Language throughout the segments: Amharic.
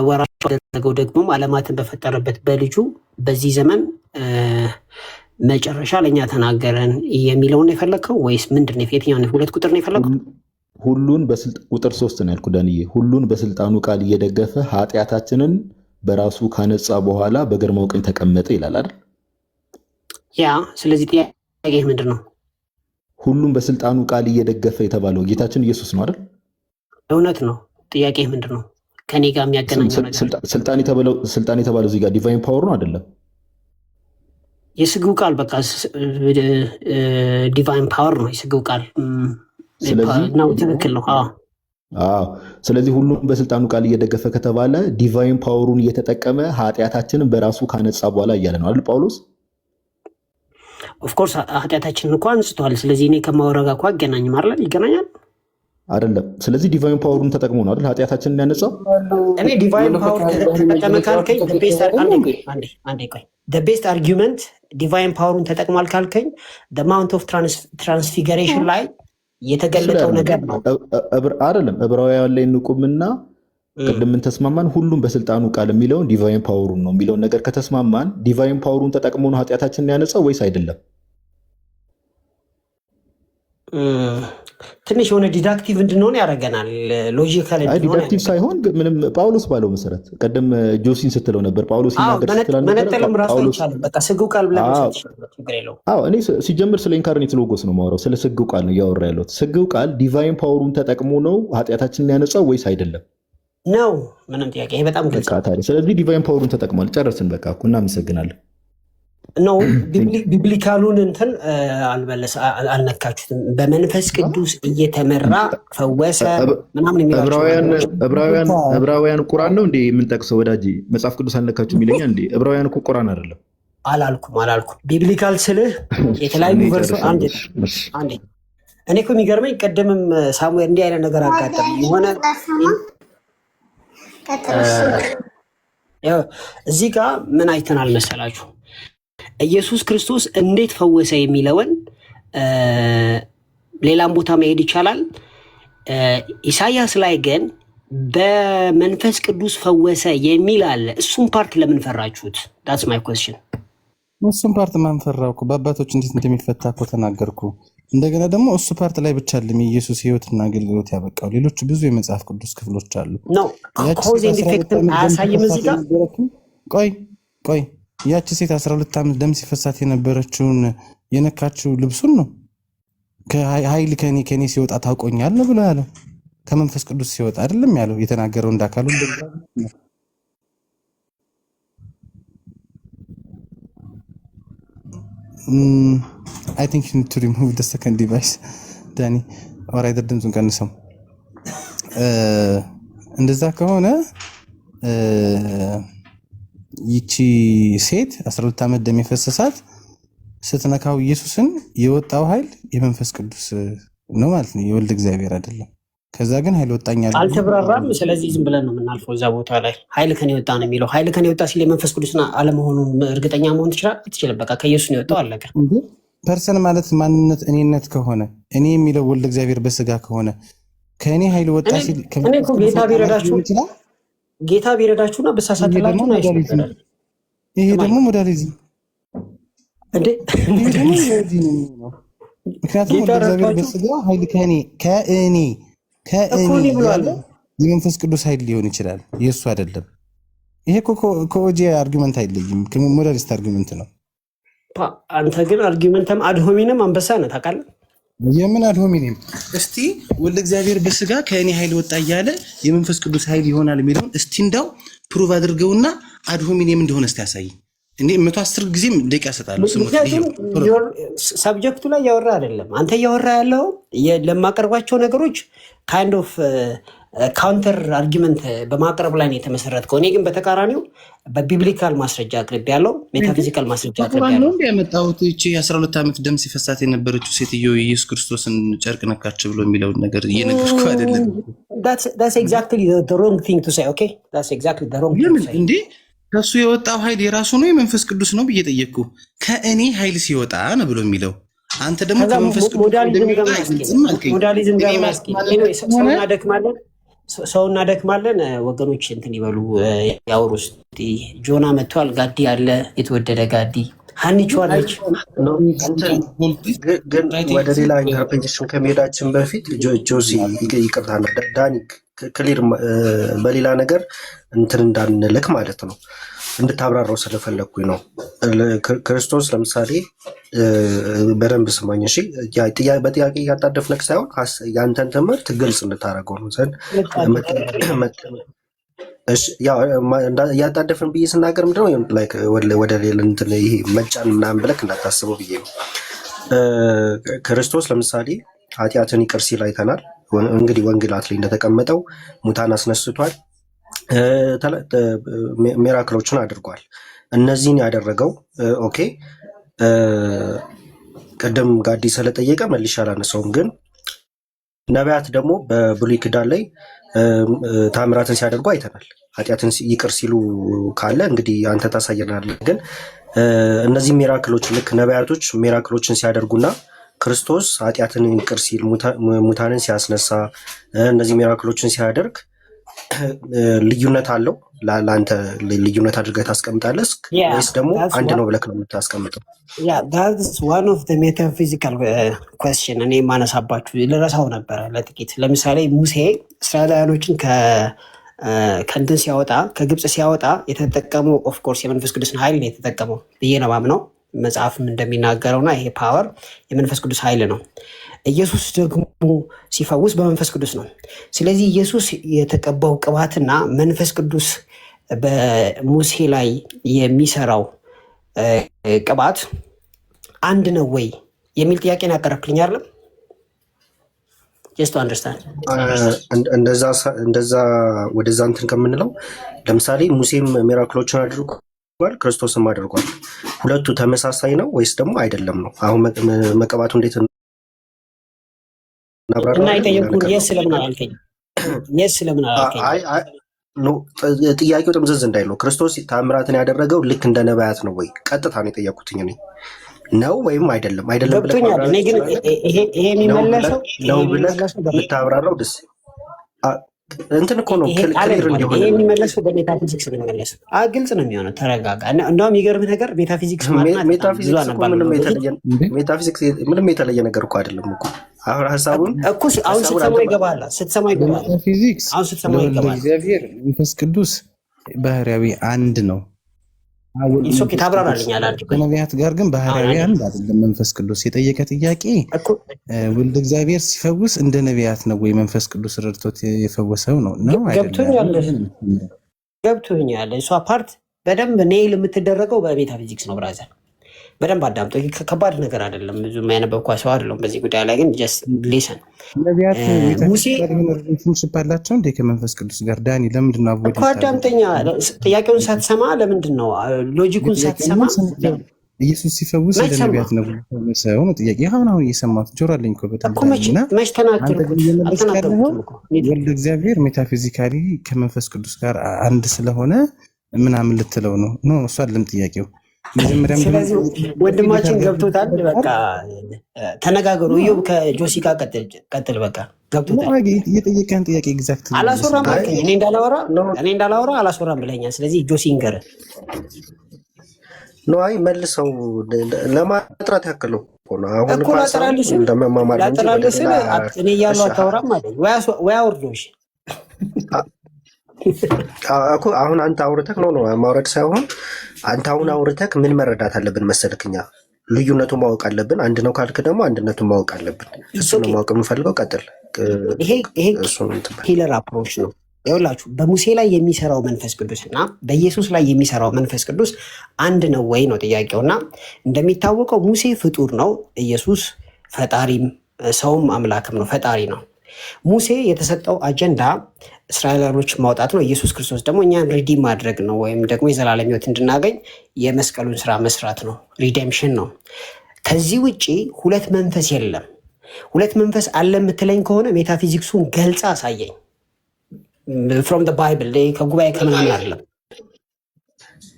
ወራሽ ያደረገው ደግሞ ዓለማትን በፈጠረበት በልጁ በዚህ ዘመን መጨረሻ ለእኛ ተናገረን የሚለውን ነው የፈለግከው ወይስ ምንድን ነው? የትኛውን ሁለት ቁጥር ነው የፈለግከው? ሁሉን ቁጥር 3 ነው ያልኩ ዳንዬ። ሁሉን በስልጣኑ ቃል እየደገፈ ኃጢአታችንን በራሱ ካነጻ በኋላ በግርማው ቀኝ ተቀመጠ ይላል አይደል? ያ ስለዚህ ጥያቄ ምንድን ነው? ሁሉን በስልጣኑ ቃል እየደገፈ የተባለው ጌታችን ኢየሱስ ነው አይደል? እውነት ነው። ጥያቄ ምንድን ነው? ከኔ ጋር የሚያገናኘው ነገር ስልጣን የተባለው እዚህ ጋር ዲቫይን ፓወር ነው አይደለም? የስግው ቃል በቃ ዲቫይን ፓወር ነው የስግው ቃል ነው። ትክክል ነው። ስለዚህ ሁሉም በስልጣኑ ቃል እየደገፈ ከተባለ ዲቫይን ፓወሩን እየተጠቀመ ኃጢአታችንን በራሱ ካነጻ በኋላ እያለ ነው አይደል ጳውሎስ? ኦፍኮርስ ኃጢአታችንን እኮ አንጽቷል። ስለዚህ እኔ ከማወራጋ እኮ አገናኝም አይደል? ይገናኛል አይደለም? ስለዚህ ዲቫይን ፓወሩን ተጠቅሞ ነው አይደል ኃጢአታችንን ያነጻው? እኔ ዲቫይን ፓወር ተጠቀመ ካልከኝ ቤስት አርጊመንት ዲቫይን ፓወሩን ተጠቅሟል ካልከኝ ማውንት ኦፍ ትራንስፊገሬሽን ላይ የተገለጠው ነገር ነው አይደለም? ዕብራውያን ላይ እንቁምና ቅድም ምን ተስማማን? ሁሉም በስልጣኑ ቃል የሚለውን ዲቫይን ፓወሩን ነው የሚለውን ነገር ከተስማማን ዲቫይን ፓወሩን ተጠቅሞ ነው ኃጢአታችንን ያነጻው ወይስ አይደለም? ትንሽ የሆነ ዲዳክቲቭ እንድንሆን ያደርገናል። ሎጂካል ዲዳክቲቭ ሳይሆን ምንም ጳውሎስ ባለው መሰረት ቀደም ጆሲን ስትለው ነበር። ጳውሎስ መነጠልም ራሱ አይቻልም። በቃ ስግው ቃል ብላ ችግር የለውም። እኔ ሲጀምር ስለ ኢንካርኔት ሎጎስ ነው የማወራው። ስለ ስግው ቃል ነው እያወራ ያለሁት። ስግው ቃል ዲቫይን ፓወሩን ተጠቅሞ ነው ኃጢአታችንን ያነጻው ወይስ አይደለም ነው? ምንም ጥያቄ። ይሄ በጣም ግልጽ ነው። ስለዚህ ዲቫይን ፓወሩን ተጠቅሟል። ጨረስን በቃ እኮ። እናመሰግናለን። ነው ቢብሊካሉን እንትን አልነካችሁትም። በመንፈስ ቅዱስ እየተመራ ፈወሰ ምናምን የሚላቸው ዕብራውያን ቁራን ነው እንዴ የምንጠቅሰው? ወዳጅ መጽሐፍ ቅዱስ አልነካችሁም ይለኛል እንዴ? ዕብራውያን እኮ ቁራን አይደለም። አላልኩም። ቢብሊካል ስልህ የተለያዩ ቨርሶ አንዴ እኔ እኮ የሚገርመኝ ቅድምም ሳሙኤል እንዲህ አይነት ነገር አጋጠመ የሆነ እዚህ ጋር ምን አይተናል መሰላችሁ? ኢየሱስ ክርስቶስ እንዴት ፈወሰ የሚለውን ሌላም ቦታ መሄድ ይቻላል። ኢሳያስ ላይ ግን በመንፈስ ቅዱስ ፈወሰ የሚል አለ። እሱም ፓርት ለምን ፈራችሁት? ዳትስ ማይ ኩዌስችን። እሱም ፓርት ማን ፈራው? በአባቶች እንዴት እንደሚፈታ እኮ ተናገርኩ። እንደገና ደግሞ እሱ ፓርት ላይ ብቻ አይደለም የኢየሱስ ሕይወትና አገልግሎት ያበቃው፣ ሌሎች ብዙ የመጽሐፍ ቅዱስ ክፍሎች አሉ። ነው ኮዝ ኤንድ ኢፌክት አያሳይም እዚህ ጋር። ቆይ ያቺ ሴት 12 ዓመት ደም ሲፈሳት የነበረችውን የነካችው ልብሱን ነው። ከኃይል ከኔ ሲወጣ ታውቆኛል ነው ብሎ ያለው። ከመንፈስ ቅዱስ ሲወጣ አይደለም ያለው። የተናገረው እንዳካሉ I think you need to remove the second device ዳኒ ወራይ ድምፁን ቀንሰው። እንደዛ ከሆነ ይቺ ሴት 12 ዓመት ደም የፈሰሳት ስትነካው ኢየሱስን የወጣው ኃይል የመንፈስ ቅዱስ ነው ማለት ነው፣ የወልድ እግዚአብሔር አይደለም። ከዛ ግን ኃይል ወጣኛል አልተብራራም። ስለዚህ ዝም ብለን ነው የምናልፈው። እዛ ቦታ ላይ ኃይል ከኔ ወጣ ነው የሚለው። ኃይል ከኔ ወጣ ሲል የመንፈስ ቅዱስና አለመሆኑን እርግጠኛ መሆን ትችላለህ። በቃ ከኢየሱስ ነው የወጣው አለቀ። ፐርሰን ማለት ማንነት እኔነት ከሆነ እኔ የሚለው ወልድ እግዚአብሔር በስጋ ከሆነ ከእኔ ኃይል ወጣ ሲል ጌታ ቢረዳችሁና በሳሳተላችሁ ነው አይደለም። ይሄ ደግሞ ሞዳሊዝም እንዴ? ምክንያቱም ወልድ እግዚአብሔር በስጋ ኃይል ከእኔ የመንፈስ ቅዱስ ኃይል ሊሆን ይችላል፣ የእሱ አይደለም። ይሄ ከኦጂ አርጊመንት አይለይም፣ ከሞዳሊስት አርጊመንት ነው። አንተ ግን አርጊመንትም አድሆሚንም አንበሳ ነህ ታውቃለህ። የምን አድሆሚንም? እስቲ ወልድ እግዚአብሔር በስጋ ከእኔ ኃይል ወጣ እያለ የመንፈስ ቅዱስ ኃይል ይሆናል የሚለውን እስቲ እንዳው ፕሩቭ አድርገውና አድሆሚንም እንደሆነ እስቲ ያሳይ። እንዴ 110 ጊዜም ደቂቃ ሰጣለሁ። ሰብጀክቱ ላይ ያወራ አይደለም አንተ ያወራ ያለው ለማቀርባቸው ነገሮች ካይንድ ኦፍ ካውንተር አርጊመንት በማቅረብ ላይ ነው የተመሰረተው። እኔ ግን በተቃራኒው በቢብሊካል ማስረጃ አቅርቤ ያለው ሜታፊዚካል ማስረጃ አቅርቤ ያለው ነው ያመጣሁት። እቺ 12 ዓመት ደም ሲፈሳት የነበረችው ሴትዮ ኢየሱስ ክርስቶስን ጨርቅ ነካች ብሎ የሚለው ነገር እየነገርኩ አይደለም። that's exactly the wrong thing to say. Okay, that's exactly the wrong thing to say. እንዴ ከሱ የወጣው ኃይል የራሱ ነው የመንፈስ ቅዱስ ነው ብዬ ጠየቅኩ። ከእኔ ኃይል ሲወጣ ነው ብሎ የሚለው አንተ ደግሞ ከመንፈስ ቅዱስ ሞዳሊዝም ጋር ማስኪ ሰውና ደክማለን ሰው እናደክማለን። ወገኖች እንትን ይበሉ ያውሩ። እስኪ ጆና መጥቷል። ጋዲ አለ፣ የተወደደ ጋዲ። ሀኒቿ አለች። ግን ወደ ሌላ ኢንተርፕሬቴሽን ከመሄዳችን በፊት ጆሲ ይቅርታና ዳኒ ክሊር በሌላ ነገር እንትን እንዳንልክ ማለት ነው እንድታብራራው ስለፈለግኩኝ ነው። ክርስቶስ ለምሳሌ በደንብ ስማኝ እሺ። በጥያቄ እያጣደፍነክ ሳይሆን ያንተን ትምህርት ግልጽ እንድታደርገው ነው ዘንድ እያጣደፍን ብዬ ስናገር ምንድነው ወደ ሌላ እንትን ይሄ መጫን ምናምን ብለክ እንዳታስበው ብዬ ነው። ክርስቶስ ለምሳሌ ኃጢአትን ይቅር ሲል አይተናል። እንግዲህ ወንጌላት ላይ እንደተቀመጠው ሙታን አስነስቷል፣ ሚራክሎችን አድርጓል። እነዚህን ያደረገው ኦኬ ቅድም ጋዲ ስለጠየቀ መልሼ አላነሳውም። ግን ነቢያት ደግሞ በብሉይ ኪዳን ላይ ታምራትን ሲያደርጉ አይተናል። ኃጢአትን ይቅር ሲሉ ካለ እንግዲህ አንተ ታሳየናለህ። ግን እነዚህ ሚራክሎች ልክ ነቢያቶች ሚራክሎችን ሲያደርጉና ክርስቶስ ኃጢአትን ይቅር ሲል ሙታንን ሲያስነሳ እነዚህ ሚራክሎችን ሲያደርግ ልዩነት አለው? ለአንተ ልዩነት አድርገህ ታስቀምጣለህ ወይስ ደግሞ አንድ ነው ብለህ ነው የምታስቀምጠው? ዋን ኦፍ ሜታፊዚካል ኩዌስችን እኔ የማነሳባችሁ ልረሳው ነበረ ለጥቂት። ለምሳሌ ሙሴ እስራኤላውያኖችን ከእንትን ሲያወጣ ከግብፅ ሲያወጣ የተጠቀመው ኦፍኮርስ የመንፈስ ቅዱስን ኃይል ነው የተጠቀመው ብዬ ነው የማምነው። መጽሐፍም እንደሚናገረውና ይሄ ፓወር የመንፈስ ቅዱስ ኃይል ነው። ኢየሱስ ደግሞ ሲፈውስ በመንፈስ ቅዱስ ነው። ስለዚህ ኢየሱስ የተቀባው ቅባትና መንፈስ ቅዱስ በሙሴ ላይ የሚሰራው ቅባት አንድ ነው ወይ የሚል ጥያቄን ያቀረብክልኝ አይደለም? ጀስት አንደርስታንድ እንደዛ ወደዛ እንትን ከምንለው ለምሳሌ ሙሴም ሚራክሎችን አድርጓል፣ ክርስቶስም አድርጓል። ሁለቱ ተመሳሳይ ነው ወይስ ደግሞ አይደለም ነው? አሁን መቀባቱ እንዴት እና የጠየቁን የስ ስለምን አላልከኝ? የስ ስለምን አላልከኝ? ጥያቄው ጥምዝዝ እንዳይለው ክርስቶስ ታምራትን ያደረገው ልክ እንደ ነቢያት ነው ወይ? ቀጥታ ነው የጠየቁትኝ እኔ ነው ወይም አይደለም? አይደለም ገብቶኛል። እኔ ግን ይሄ የሚመለሰው ነው ብለህ ብታብራራው ደስ እንትን እኮ ነው ክሊር እንዲሆን። ይሄ የሚመለሰው በሜታፊዚክስ ነው የሚመለሰው። ግልጽ ነው የሚሆነው። ተረጋጋ። እንደውም የሚገርምህ ነገር ሜታፊዚክስ ምንም የተለየ ነገር እኮ አይደለም እኮ። አሁን ሀሳቡን እኮ አሁን ስትሰማው ይገባሃል። ስትሰማው ይገባሃል። ሜታፊዚክስ እግዚአብሔር መንፈስ ቅዱስ ባህሪያዊ አንድ ነው። ኢሶኬ ታብራራልኛል። ከነቢያት ጋር ግን ባህሪያዊ አንድ አይደለም። መንፈስ ቅዱስ የጠየቀ ጥያቄ ወልደ እግዚአብሔር ሲፈውስ እንደ ነቢያት ነው ወይ መንፈስ ቅዱስ ረድቶት የፈወሰው ነው ገብቶኛል። እሷ ፓርት በደንብ ኔይል የምትደረገው በሜታፊዚክስ ነው። ብራዘር በደንብ አዳምጦ። ከባድ ነገር አይደለም። ብዙ የሚያነበብኳ ሰው አይደለም በዚህ ጉዳይ ላይ። ግን ጀስት ሊሰን ነቢያት ሪሌሽንሽፕ አላቸው እንዴ ከመንፈስ ቅዱስ ጋር? ዳኒ ለምንድን ነው እኮ አዳምጠኛ። ጥያቄውን ሳትሰማ ለምንድን ነው ሎጂኩን ሳትሰማ? ኢየሱስ ሲፈውስ እንደ ነቢያት ነው ሰው ነው ጥያቄ። አሁን እየሰማሁት ጆሮ አለኝ እኮ በጣም መች ተናገርኩ? ወልደ እግዚአብሔር ሜታፊዚካሊ ከመንፈስ ቅዱስ ጋር አንድ ስለሆነ ምናምን ልትለው ነው? ኖ እሱ አይደለም ጥያቄው። ስለዚህ ወንድማችን ገብቶታል። በቃ ተነጋገሩ። እዮብ ከጆሲ ጋር ቀጥል። በቃ ገብቶታል። የጠየቀን ጥያቄ ኤግዛክት አላስወራም አልከኝ። እኔ እንዳላወራ አላስወራም ብለኛል። ስለዚህ ጆሲ ንገር ነው። አይ መልሰው ለማጥራት ያክል እኮ ነው። አሁን እኮ ላጠራልህ ስል እኔ እያሉ አታወራም ማለት ወይ አውርዶሽ እኮ አሁን አንተ አውርተክ ነው ማውረድ ሳይሆን አንተ አሁን አውርተክ ምን መረዳት አለብን መሰልክ? እኛ ልዩነቱን ማወቅ አለብን። አንድ ነው ካልክ ደግሞ አንድነቱን ማወቅ አለብን። እሱን ማወቅ የምፈልገው ቀጥል። ይሄ ሂለር አፕሮች ነው። ይኸውላችሁ በሙሴ ላይ የሚሰራው መንፈስ ቅዱስ እና በኢየሱስ ላይ የሚሰራው መንፈስ ቅዱስ አንድ ነው ወይ ነው ጥያቄውና እንደሚታወቀው ሙሴ ፍጡር ነው። ኢየሱስ ፈጣሪም ሰውም አምላክም ነው፣ ፈጣሪ ነው። ሙሴ የተሰጠው አጀንዳ እስራኤላውያኖች ማውጣት ነው። ኢየሱስ ክርስቶስ ደግሞ እኛን ሪዲም ማድረግ ነው፣ ወይም ደግሞ የዘላለም ሕይወት እንድናገኝ የመስቀሉን ስራ መስራት ነው፣ ሪዴምሽን ነው። ከዚህ ውጭ ሁለት መንፈስ የለም። ሁለት መንፈስ አለ የምትለኝ ከሆነ ሜታፊዚክሱን ገልጻ አሳየኝ። ፍሮም ባይብል ከጉባኤ ከምናምን አይደለም።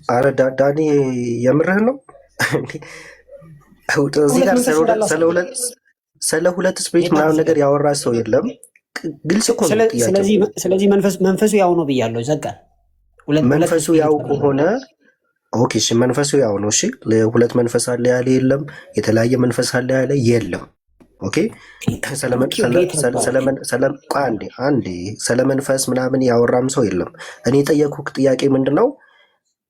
አረ ዳኒ የምርህ ነው? እዚህ ጋር ስለ ሁለት ስፒሪት ምናምን ነገር ያወራ ሰው የለም። ግልጽ እኮ ነው ጥያቄው። ስለዚህ መንፈሱ ያው ነው ብያለሁ። ዘጋን። መንፈሱ ያው ከሆነ ኦኬ፣ እሺ መንፈሱ ያው ነው። እሺ ሁለት መንፈስ አለ ያለ የለም፣ የተለያየ መንፈስ አለ ያለ የለም። ኦኬ አንዴ ስለ መንፈስ ምናምን ያወራም ሰው የለም። እኔ የጠየኩህ ጥያቄ ምንድን ነው?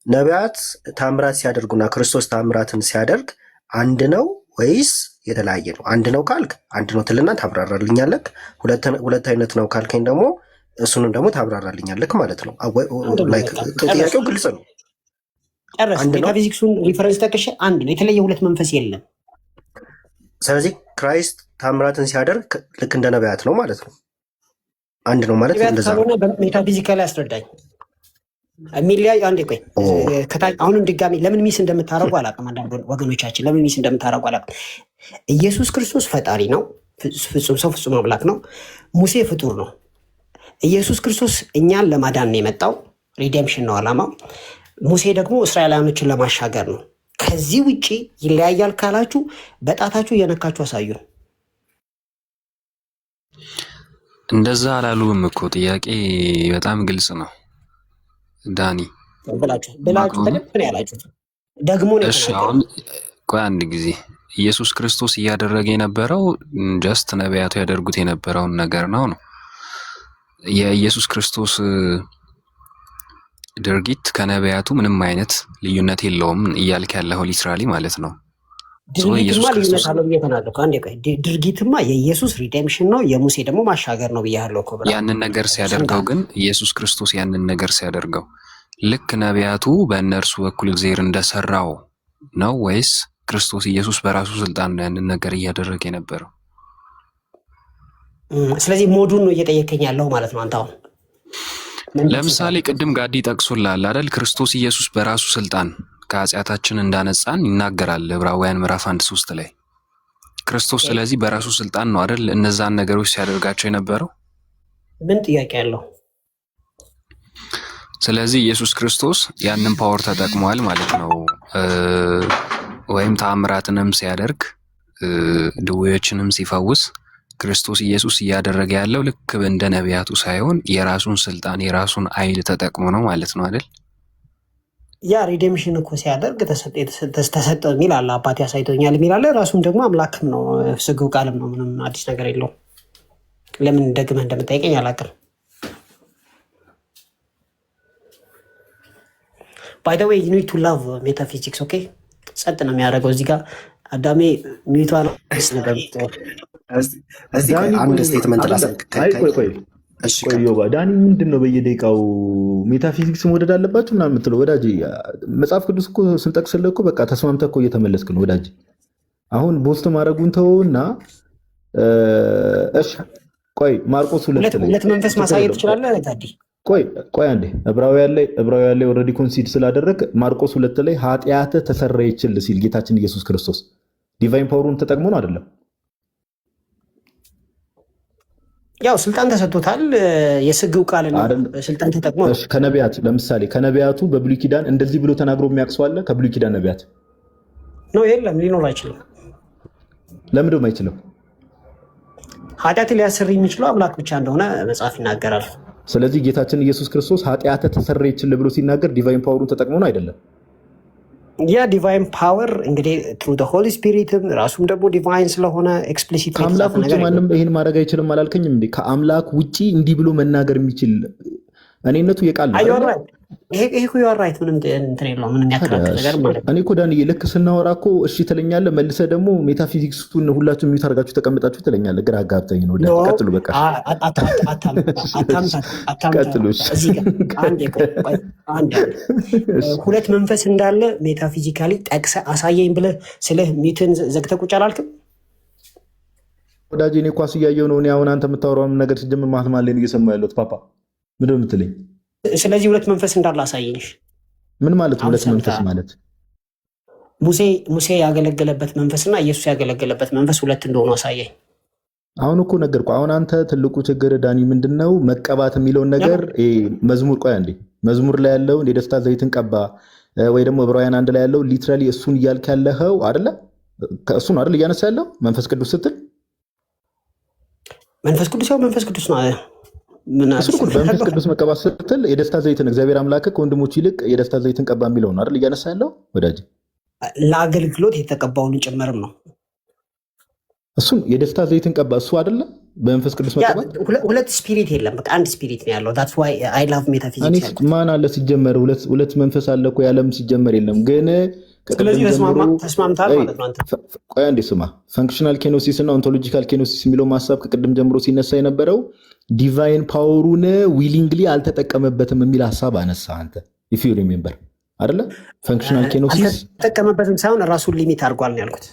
ነቢያት ታምራት ሲያደርጉና ክርስቶስ ታምራትን ሲያደርግ አንድ ነው ወይስ የተለያየ ነው? አንድ ነው ካልክ አንድ ነው ትልና ታብራራልኛለህ። ሁለት አይነት ነው ካልከኝ ደግሞ እሱንም ደግሞ ታብራራልኛለህ ማለት ነው። ጥያቄው ግልጽ ነው። ሜታፊዚክሱን ሪፈረንስ ጠቅሼ አንድ ነው፣ የተለየ ሁለት መንፈስ የለም። ስለዚህ ክራይስት ታምራትን ሲያደርግ ልክ እንደ ነቢያት ነው ማለት ነው። አንድ ነው ማለት እንደዛ ነው። ሜታፊዚካሊ አስረዳኝ። የሚለያዩ አንዴ ቆይ፣ አሁንም ድጋሚ ለምን ሚስ እንደምታረጉ አላውቅም። አንዳንድ ወገኖቻችን ለምን ሚስ እንደምታረጉ አላውቅም። ኢየሱስ ክርስቶስ ፈጣሪ ነው፣ ፍጹም ሰው ፍጹም አምላክ ነው። ሙሴ ፍጡር ነው። ኢየሱስ ክርስቶስ እኛን ለማዳን ነው የመጣው፣ ሪዴምሽን ነው ዓላማው። ሙሴ ደግሞ እስራኤላውያኖችን ለማሻገር ነው። ከዚህ ውጭ ይለያያል ካላችሁ በጣታችሁ እየነካችሁ አሳዩን። እንደዛ አላሉም እኮ። ጥያቄ በጣም ግልጽ ነው ዳኒ። ብላችሁ በደንብ ነው ያላችሁት። ደግሞ ነው። እሺ አሁን ቆይ አንድ ጊዜ ኢየሱስ ክርስቶስ እያደረገ የነበረው ጀስት ነቢያቱ ያደርጉት የነበረውን ነገር ነው። የኢየሱስ ክርስቶስ ድርጊት ከነቢያቱ ምንም አይነት ልዩነት የለውም እያልክ ያለው ሊትራሊ ማለት ነው። ድርጊትማ ልዩነት አለው ብዬ ተናገርኩ። አንዴ ቆይ፣ ድርጊትማ የኢየሱስ ሪዴምሽን ነው፣ የሙሴ ደግሞ ማሻገር ነው ብያለሁ እኮ። ያንን ነገር ሲያደርገው ግን ኢየሱስ ክርስቶስ ያንን ነገር ሲያደርገው ልክ ነቢያቱ በእነርሱ በኩል እግዚአብሔር እንደሰራው ነው ወይስ ክርስቶስ ኢየሱስ በራሱ ስልጣን ነው ያንን ነገር እያደረገ የነበረው? ስለዚህ ሞዱን ነው እየጠየከኝ ያለው ማለት ነው አንተ። አሁን ለምሳሌ ቅድም ጋዲ ጠቅሶልሃል አይደል? ክርስቶስ ኢየሱስ በራሱ ስልጣን ከኃጢአታችን እንዳነጻን ይናገራል ዕብራውያን ምዕራፍ 1:3 ላይ ክርስቶስ። ስለዚህ በራሱ ስልጣን ነው አይደል እነዛን ነገሮች ሲያደርጋቸው የነበረው? ምን ጥያቄ ያለው? ስለዚህ ኢየሱስ ክርስቶስ ያንን ፓወር ተጠቅሟል ማለት ነው። ወይም ተአምራትንም ሲያደርግ ድዌዎችንም ሲፈውስ ክርስቶስ ኢየሱስ እያደረገ ያለው ልክ እንደ ነቢያቱ ሳይሆን የራሱን ስልጣን የራሱን ኃይል ተጠቅሞ ነው ማለት ነው አይደል? ያ ሪዴምሽን እኮ ሲያደርግ ተሰጠው የሚል አለ፣ አባቴ አሳይቶኛል የሚል አለ። ራሱም ደግሞ አምላክም ነው፣ ስግው ቃልም ነው። ምንም አዲስ ነገር የለውም። ለምን ደግመህ እንደምጠይቀኝ አላውቅም። ባይ ዘ ዌይ ዩ ኒድ ቱ ላቭ ሜታፊዚክስ። ኦኬ፣ ጸጥ ነው የሚያደርገው እዚህ ጋር አዳሜ ሚቷን ነገር አንድ ስቴትመንት ዮባ ዳኒ ምንድን ነው በየደቂቃው ሜታፊዚክስ መውደድ አለባችሁ ምናምን የምትለው? ወዳጅ መጽሐፍ ቅዱስ እኮ ስንጠቅስልህ እኮ በቃ ተስማምተህ እኮ እየተመለስክ ነው ወዳጅ። አሁን ቦስት ማድረጉን ተውና፣ እሺ ቆይ ማርቆስ ሁለት መንፈስ ማሳየት ትችላለህ ታዲ? ቆይ አንዴ ዕብራውያን ላይ ኦልሬዲ ኮንሲድ ስላደረግ ማርቆስ 2 ላይ ኃጢአትህ ተሰረየችልህ ሲል ጌታችን ኢየሱስ ክርስቶስ ዲቫይን ፓወሩን ተጠቅሞ ነው አይደለም? ያው ስልጣን ተሰጥቶታል። የስግው ቃል ስልጣን ተጠቅሞ ከነቢያት ለምሳሌ ከነቢያቱ በብሉይ ኪዳን እንደዚህ ብሎ ተናግሮ የሚያውቅ ሰው አለ? ከብሉይ ኪዳን ነቢያት ነው? የለም፣ ሊኖር አይችልም። ለምንድን ነው አይችልም? ኃጢአትን ሊያስር የሚችለው አምላክ ብቻ እንደሆነ መጽሐፍ ይናገራል። ስለዚህ ጌታችን ኢየሱስ ክርስቶስ ኃጢአትህ ተሰረየችልህ ብሎ ሲናገር ዲቫይን ፓወሩን ተጠቅሞ ነው አይደለም? ያ ዲቫይን ፓወር እንግዲህ ትሩ ዘ ሆሊ ስፒሪትም ራሱም ደግሞ ዲቫይን ስለሆነ ኤክስፕሊሲት ከአምላክ ውጭ ማንም ይህን ማድረግ አይችልም አላልከኝም እንዴ? ከአምላክ ውጭ እንዲህ ብሎ መናገር የሚችል እኔነቱ የቃል ነው። ይሄ ራይት ምንም እንትን የለውም፣ ምንም ያከራከር ነገር ማለት ነው። እኔ እኮ ዳንዬ ልክ ስናወራ እኮ እሺ ትለኛለህ፣ መልሰህ ደግሞ ሜታፊዚክሱን ሁላችሁ ሚዩት አድርጋችሁ ተቀምጣችሁ ትለኛለህ። ግራ አጋብተኝ ነው። ቀጥሉ፣ በቃ ቀጥሉ። ሁለት መንፈስ እንዳለ ሜታፊዚካሊ ጠቅሰህ አሳየኝ ብለህ ስልህ ሚዩትን ዘግተህ ቁጭ አላልክም? ወዳጄ እኔ ኳስ እያየሁ ነው። እኔ አሁን አንተ የምታወራውን ነገር ሲጀምር ማህተማ ላይ እየሰማሁ ያለሁት ፓፓ ምንድን ነው የምትለኝ? ስለዚህ ሁለት መንፈስ እንዳለ አሳየኝ። ምን ማለት ሁለት መንፈስ ማለት? ሙሴ ያገለገለበት መንፈስና ኢየሱስ ያገለገለበት መንፈስ ሁለት እንደሆኑ አሳየኝ። አሁን እኮ ነገርኩ። አሁን አንተ ትልቁ ችግር ዳኒ ምንድነው መቀባት የሚለውን ነገር መዝሙር ቆይ አንዴ መዝሙር ላይ ያለውን የደስታ ዘይትን ቀባ ወይ ደግሞ ዕብራውያን 1 ላይ ያለው ሊትራሊ እሱን እያልክ ያለኸው አይደለ? ከእሱን አይደል እያነሳ ያለው መንፈስ ቅዱስ ስትል መንፈስ ቅዱስ ያው መንፈስ ቅዱስ ነው። ምን እሱ እኮ በመንፈስ ቅዱስ መቀባት ስትል የደስታ ዘይትን እግዚአብሔር አምላክ ከወንድሞች ይልቅ የደስታ ዘይትን ቀባ የሚለውን አይደል እያነሳ ያለው ወዳጅ? ለአገልግሎት የተቀባውን ጭምርም ነው። እሱን የደስታ ዘይትን ቀባ እሱ አይደለ? በመንፈስ ቅዱስ መቀባት ሁለት ስፒሪት የለም፣ በቃ አንድ ስፒሪት ነው ያለው። that's why I love metaphysics። ማን አለ ሲጀመር? ሁለት መንፈስ አለ እኮ ያለም ሲጀመር የለም። ግን ስለዚህ ተስማምታል ማለት ነው አንተ። ቆይ አንዴ ስማ። ፈንክሽናል ኬኖሲስ እና ኦንቶሎጂካል ኬኖሲስ የሚለው ሐሳብ ከቅድም ጀምሮ ሲነሳ የነበረው ዲቫይን ፓወሩን ዊሊንግሊ አልተጠቀመበትም የሚል ሐሳብ አነሳ አንተ if you remember አይደለ? ፈንክሽናል ኬኖሲስ አልተጠቀመበትም ሳይሆን ራሱን ሊሚት አድርጓል ነው ያልኩት።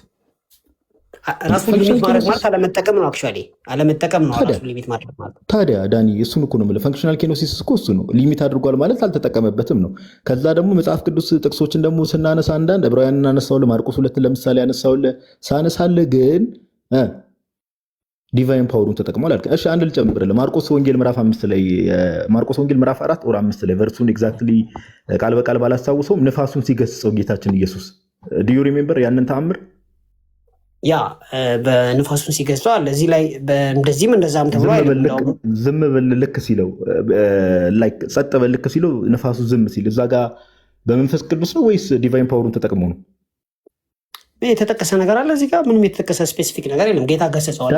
ራሱን ሊሚት ማድረግ ማለት አለመጠቀም ነው። አክቹዋሊ አለመጠቀም ነው ራሱን ሊሚት ማድረግ ማለት። ታዲያ ዳኒ እሱን እኮ ነው የምልህ። ፈንክሽናል ኬኖሲስ እኮ እሱ ነው። ሊሚት አድርጓል ማለት አልተጠቀመበትም ነው። ከዛ ደግሞ መጽሐፍ ቅዱስ ጥቅሶችን ደግሞ ስናነሳ አንዳንድ ዕብራውያን እናነሳውልህ፣ ማርቆስ 2 ለምሳሌ ያነሳውልህ ሳነሳልህ ግን ዲቫይን ፓወሩን ተጠቅሟል አልከ። እሺ አንድ ልጨምርልህ። ማርቆስ ወንጌል ምዕራፍ 5 ላይ ማርቆስ ወንጌል ምዕራፍ 4 ኦር 5 ላይ ቨርሱን ኤግዛክትሊ ቃል በቃል ባላስታውሰውም ንፋሱን ሲገስጸው ጌታችን ኢየሱስ ዱ ዩ ሪሜምበር ያንን ተአምር? ያ በንፋሱን ሲገስጸው ለዚህ ላይ እንደዚህም እንደዛም ተብሎ ዝም በል ልክ ሲለው ላይክ ጸጥ በል ልክ ሲለው ንፋሱ ዝም ሲል እዛ ጋር በመንፈስ ቅዱስ ነው ወይስ ዲቫይን ፓወሩን ተጠቅሞ ነው? የተጠቀሰ ነገር አለ እዚህ ጋር? ምንም የተጠቀሰ ስፔሲፊክ ነገር የለም። ጌታ ገሰጸዋል።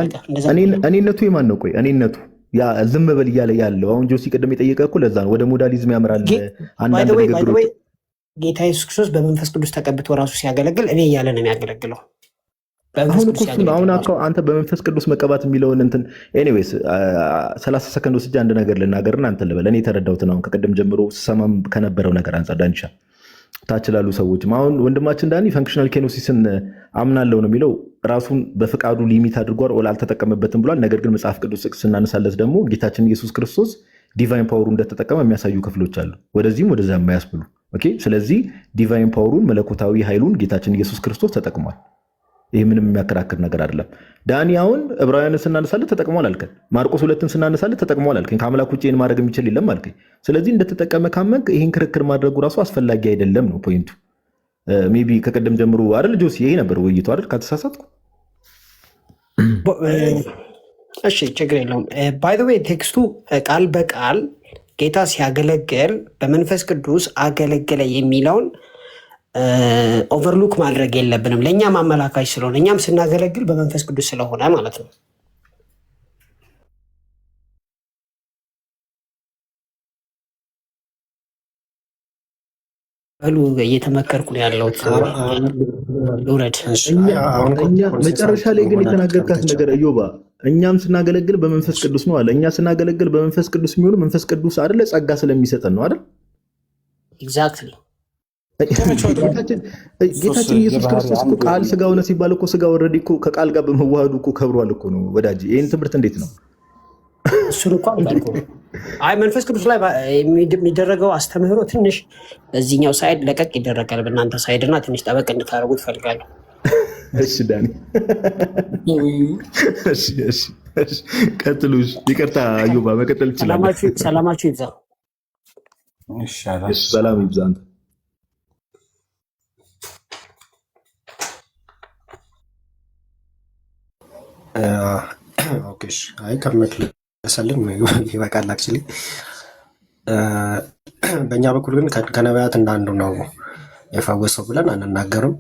እኔነቱ የማን ነው? ቆይ እኔነቱ ያ ዝም በል እያለ ያለው አሁን ጆሲ ቅድም የጠየቀ እኮ ለዛ ነው ወደ ሞዳሊዝም ያምራል። አንዳንድ ንግግሮች ጌታ ኢየሱስ ክርስቶስ በመንፈስ ቅዱስ ተቀብቶ ራሱ ሲያገለግል እኔ እያለ ነው የሚያገለግለው። አሁን አንተ በመንፈስ ቅዱስ መቀባት የሚለውን እንትን ኤኒዌይስ 30 ሰከንድ ወስጄ አንድ ነገር ልናገርና አንተ ልበል። እኔ የተረዳሁትን አሁን ከቅድም ጀምሮ ስሰማም ከነበረው ነገር አንጻር ዳንሻ ታች ላሉ ሰዎችም አሁን ወንድማችን ዳኒ ፈንክሽናል ኬኖሲስን አምናለው ነው የሚለው። ራሱን በፍቃዱ ሊሚት አድርጓል ወላ አልተጠቀመበትም ብሏል። ነገር ግን መጽሐፍ ቅዱስ ስናነሳለት ደግሞ ጌታችን ኢየሱስ ክርስቶስ ዲቫይን ፓወሩ እንደተጠቀመ የሚያሳዩ ክፍሎች አሉ፣ ወደዚህም ወደዛ የማያስብሉ። ኦኬ ስለዚህ ዲቫይን ፓወሩን መለኮታዊ ኃይሉን ጌታችን ኢየሱስ ክርስቶስ ተጠቅሟል። ይህ ምንም የሚያከራክር ነገር አይደለም። ዳኒ አሁን ዕብራውያንን ስናነሳለት ተጠቅሟል አልከን፣ ማርቆስ 2ን ስናነሳለት ተጠቅሟል አልከኝ። ከአምላክ ውጭ ይህን ማድረግ የሚችል የለም አልከኝ። ስለዚህ እንደተጠቀመ ካመንክ ይህን ክርክር ማድረጉ ራሱ አስፈላጊ አይደለም ነው ፖይንቱ። ሜይ ቢ ከቅድም ጀምሮ አይደል ጆሲ ይሄ ነበር ውይይቱ አይደል ከተሳሳትኩ? እሺ ችግር የለውም። ባይ ዘ ዌይ ቴክስቱ ቃል በቃል ጌታ ሲያገለግል በመንፈስ ቅዱስ አገለገለ የሚለውን ኦቨርሉክ ማድረግ የለብንም። ለእኛም አመላካች ስለሆነ እኛም ስናገለግል በመንፈስ ቅዱስ ስለሆነ ማለት ነው። በሉ እየተመከርኩ ነው ያለሁት። ውረድ። መጨረሻ ላይ ግን የተናገርካት ነገር እዮባ እኛም ስናገለግል በመንፈስ ቅዱስ ነው አለ። እኛ ስናገለግል በመንፈስ ቅዱስ የሚሆኑ መንፈስ ቅዱስ አይደለ ጸጋ ስለሚሰጠን ነው አይደል? ኤግዛክትሊ። ጌታችን ኢየሱስ ክርስቶስ እኮ ቃል ስጋ ሆነ ሲባል እኮ ስጋ ወረድ እኮ ከቃል ጋር በመዋሃዱ እኮ ከብሯል እኮ ነው ወዳጅ። ይህን ትምህርት እንዴት ነው እሱን እኮ አይ መንፈስ ቅዱስ ላይ የሚደረገው አስተምህሮ ትንሽ በዚህኛው ሳይድ ለቀቅ ይደረጋል፣ በእናንተ ሳይድ እና ትንሽ ጠበቅ እንድታደርጉ ትፈልጋለሁ። እሺ ዳኒ ቀጥሉ። ይቅርታ አዩባ መቀጠል ይችላል። ሰላማችሁ ይብዛ። ሰላም ይብዛ። ኦኬ አይ ከመለሰልን ይበቃል። አክቹሊ በእኛ በኩል ግን ከነቢያት እንዳንዱ ነው የፈወሰው ብለን አንናገርም።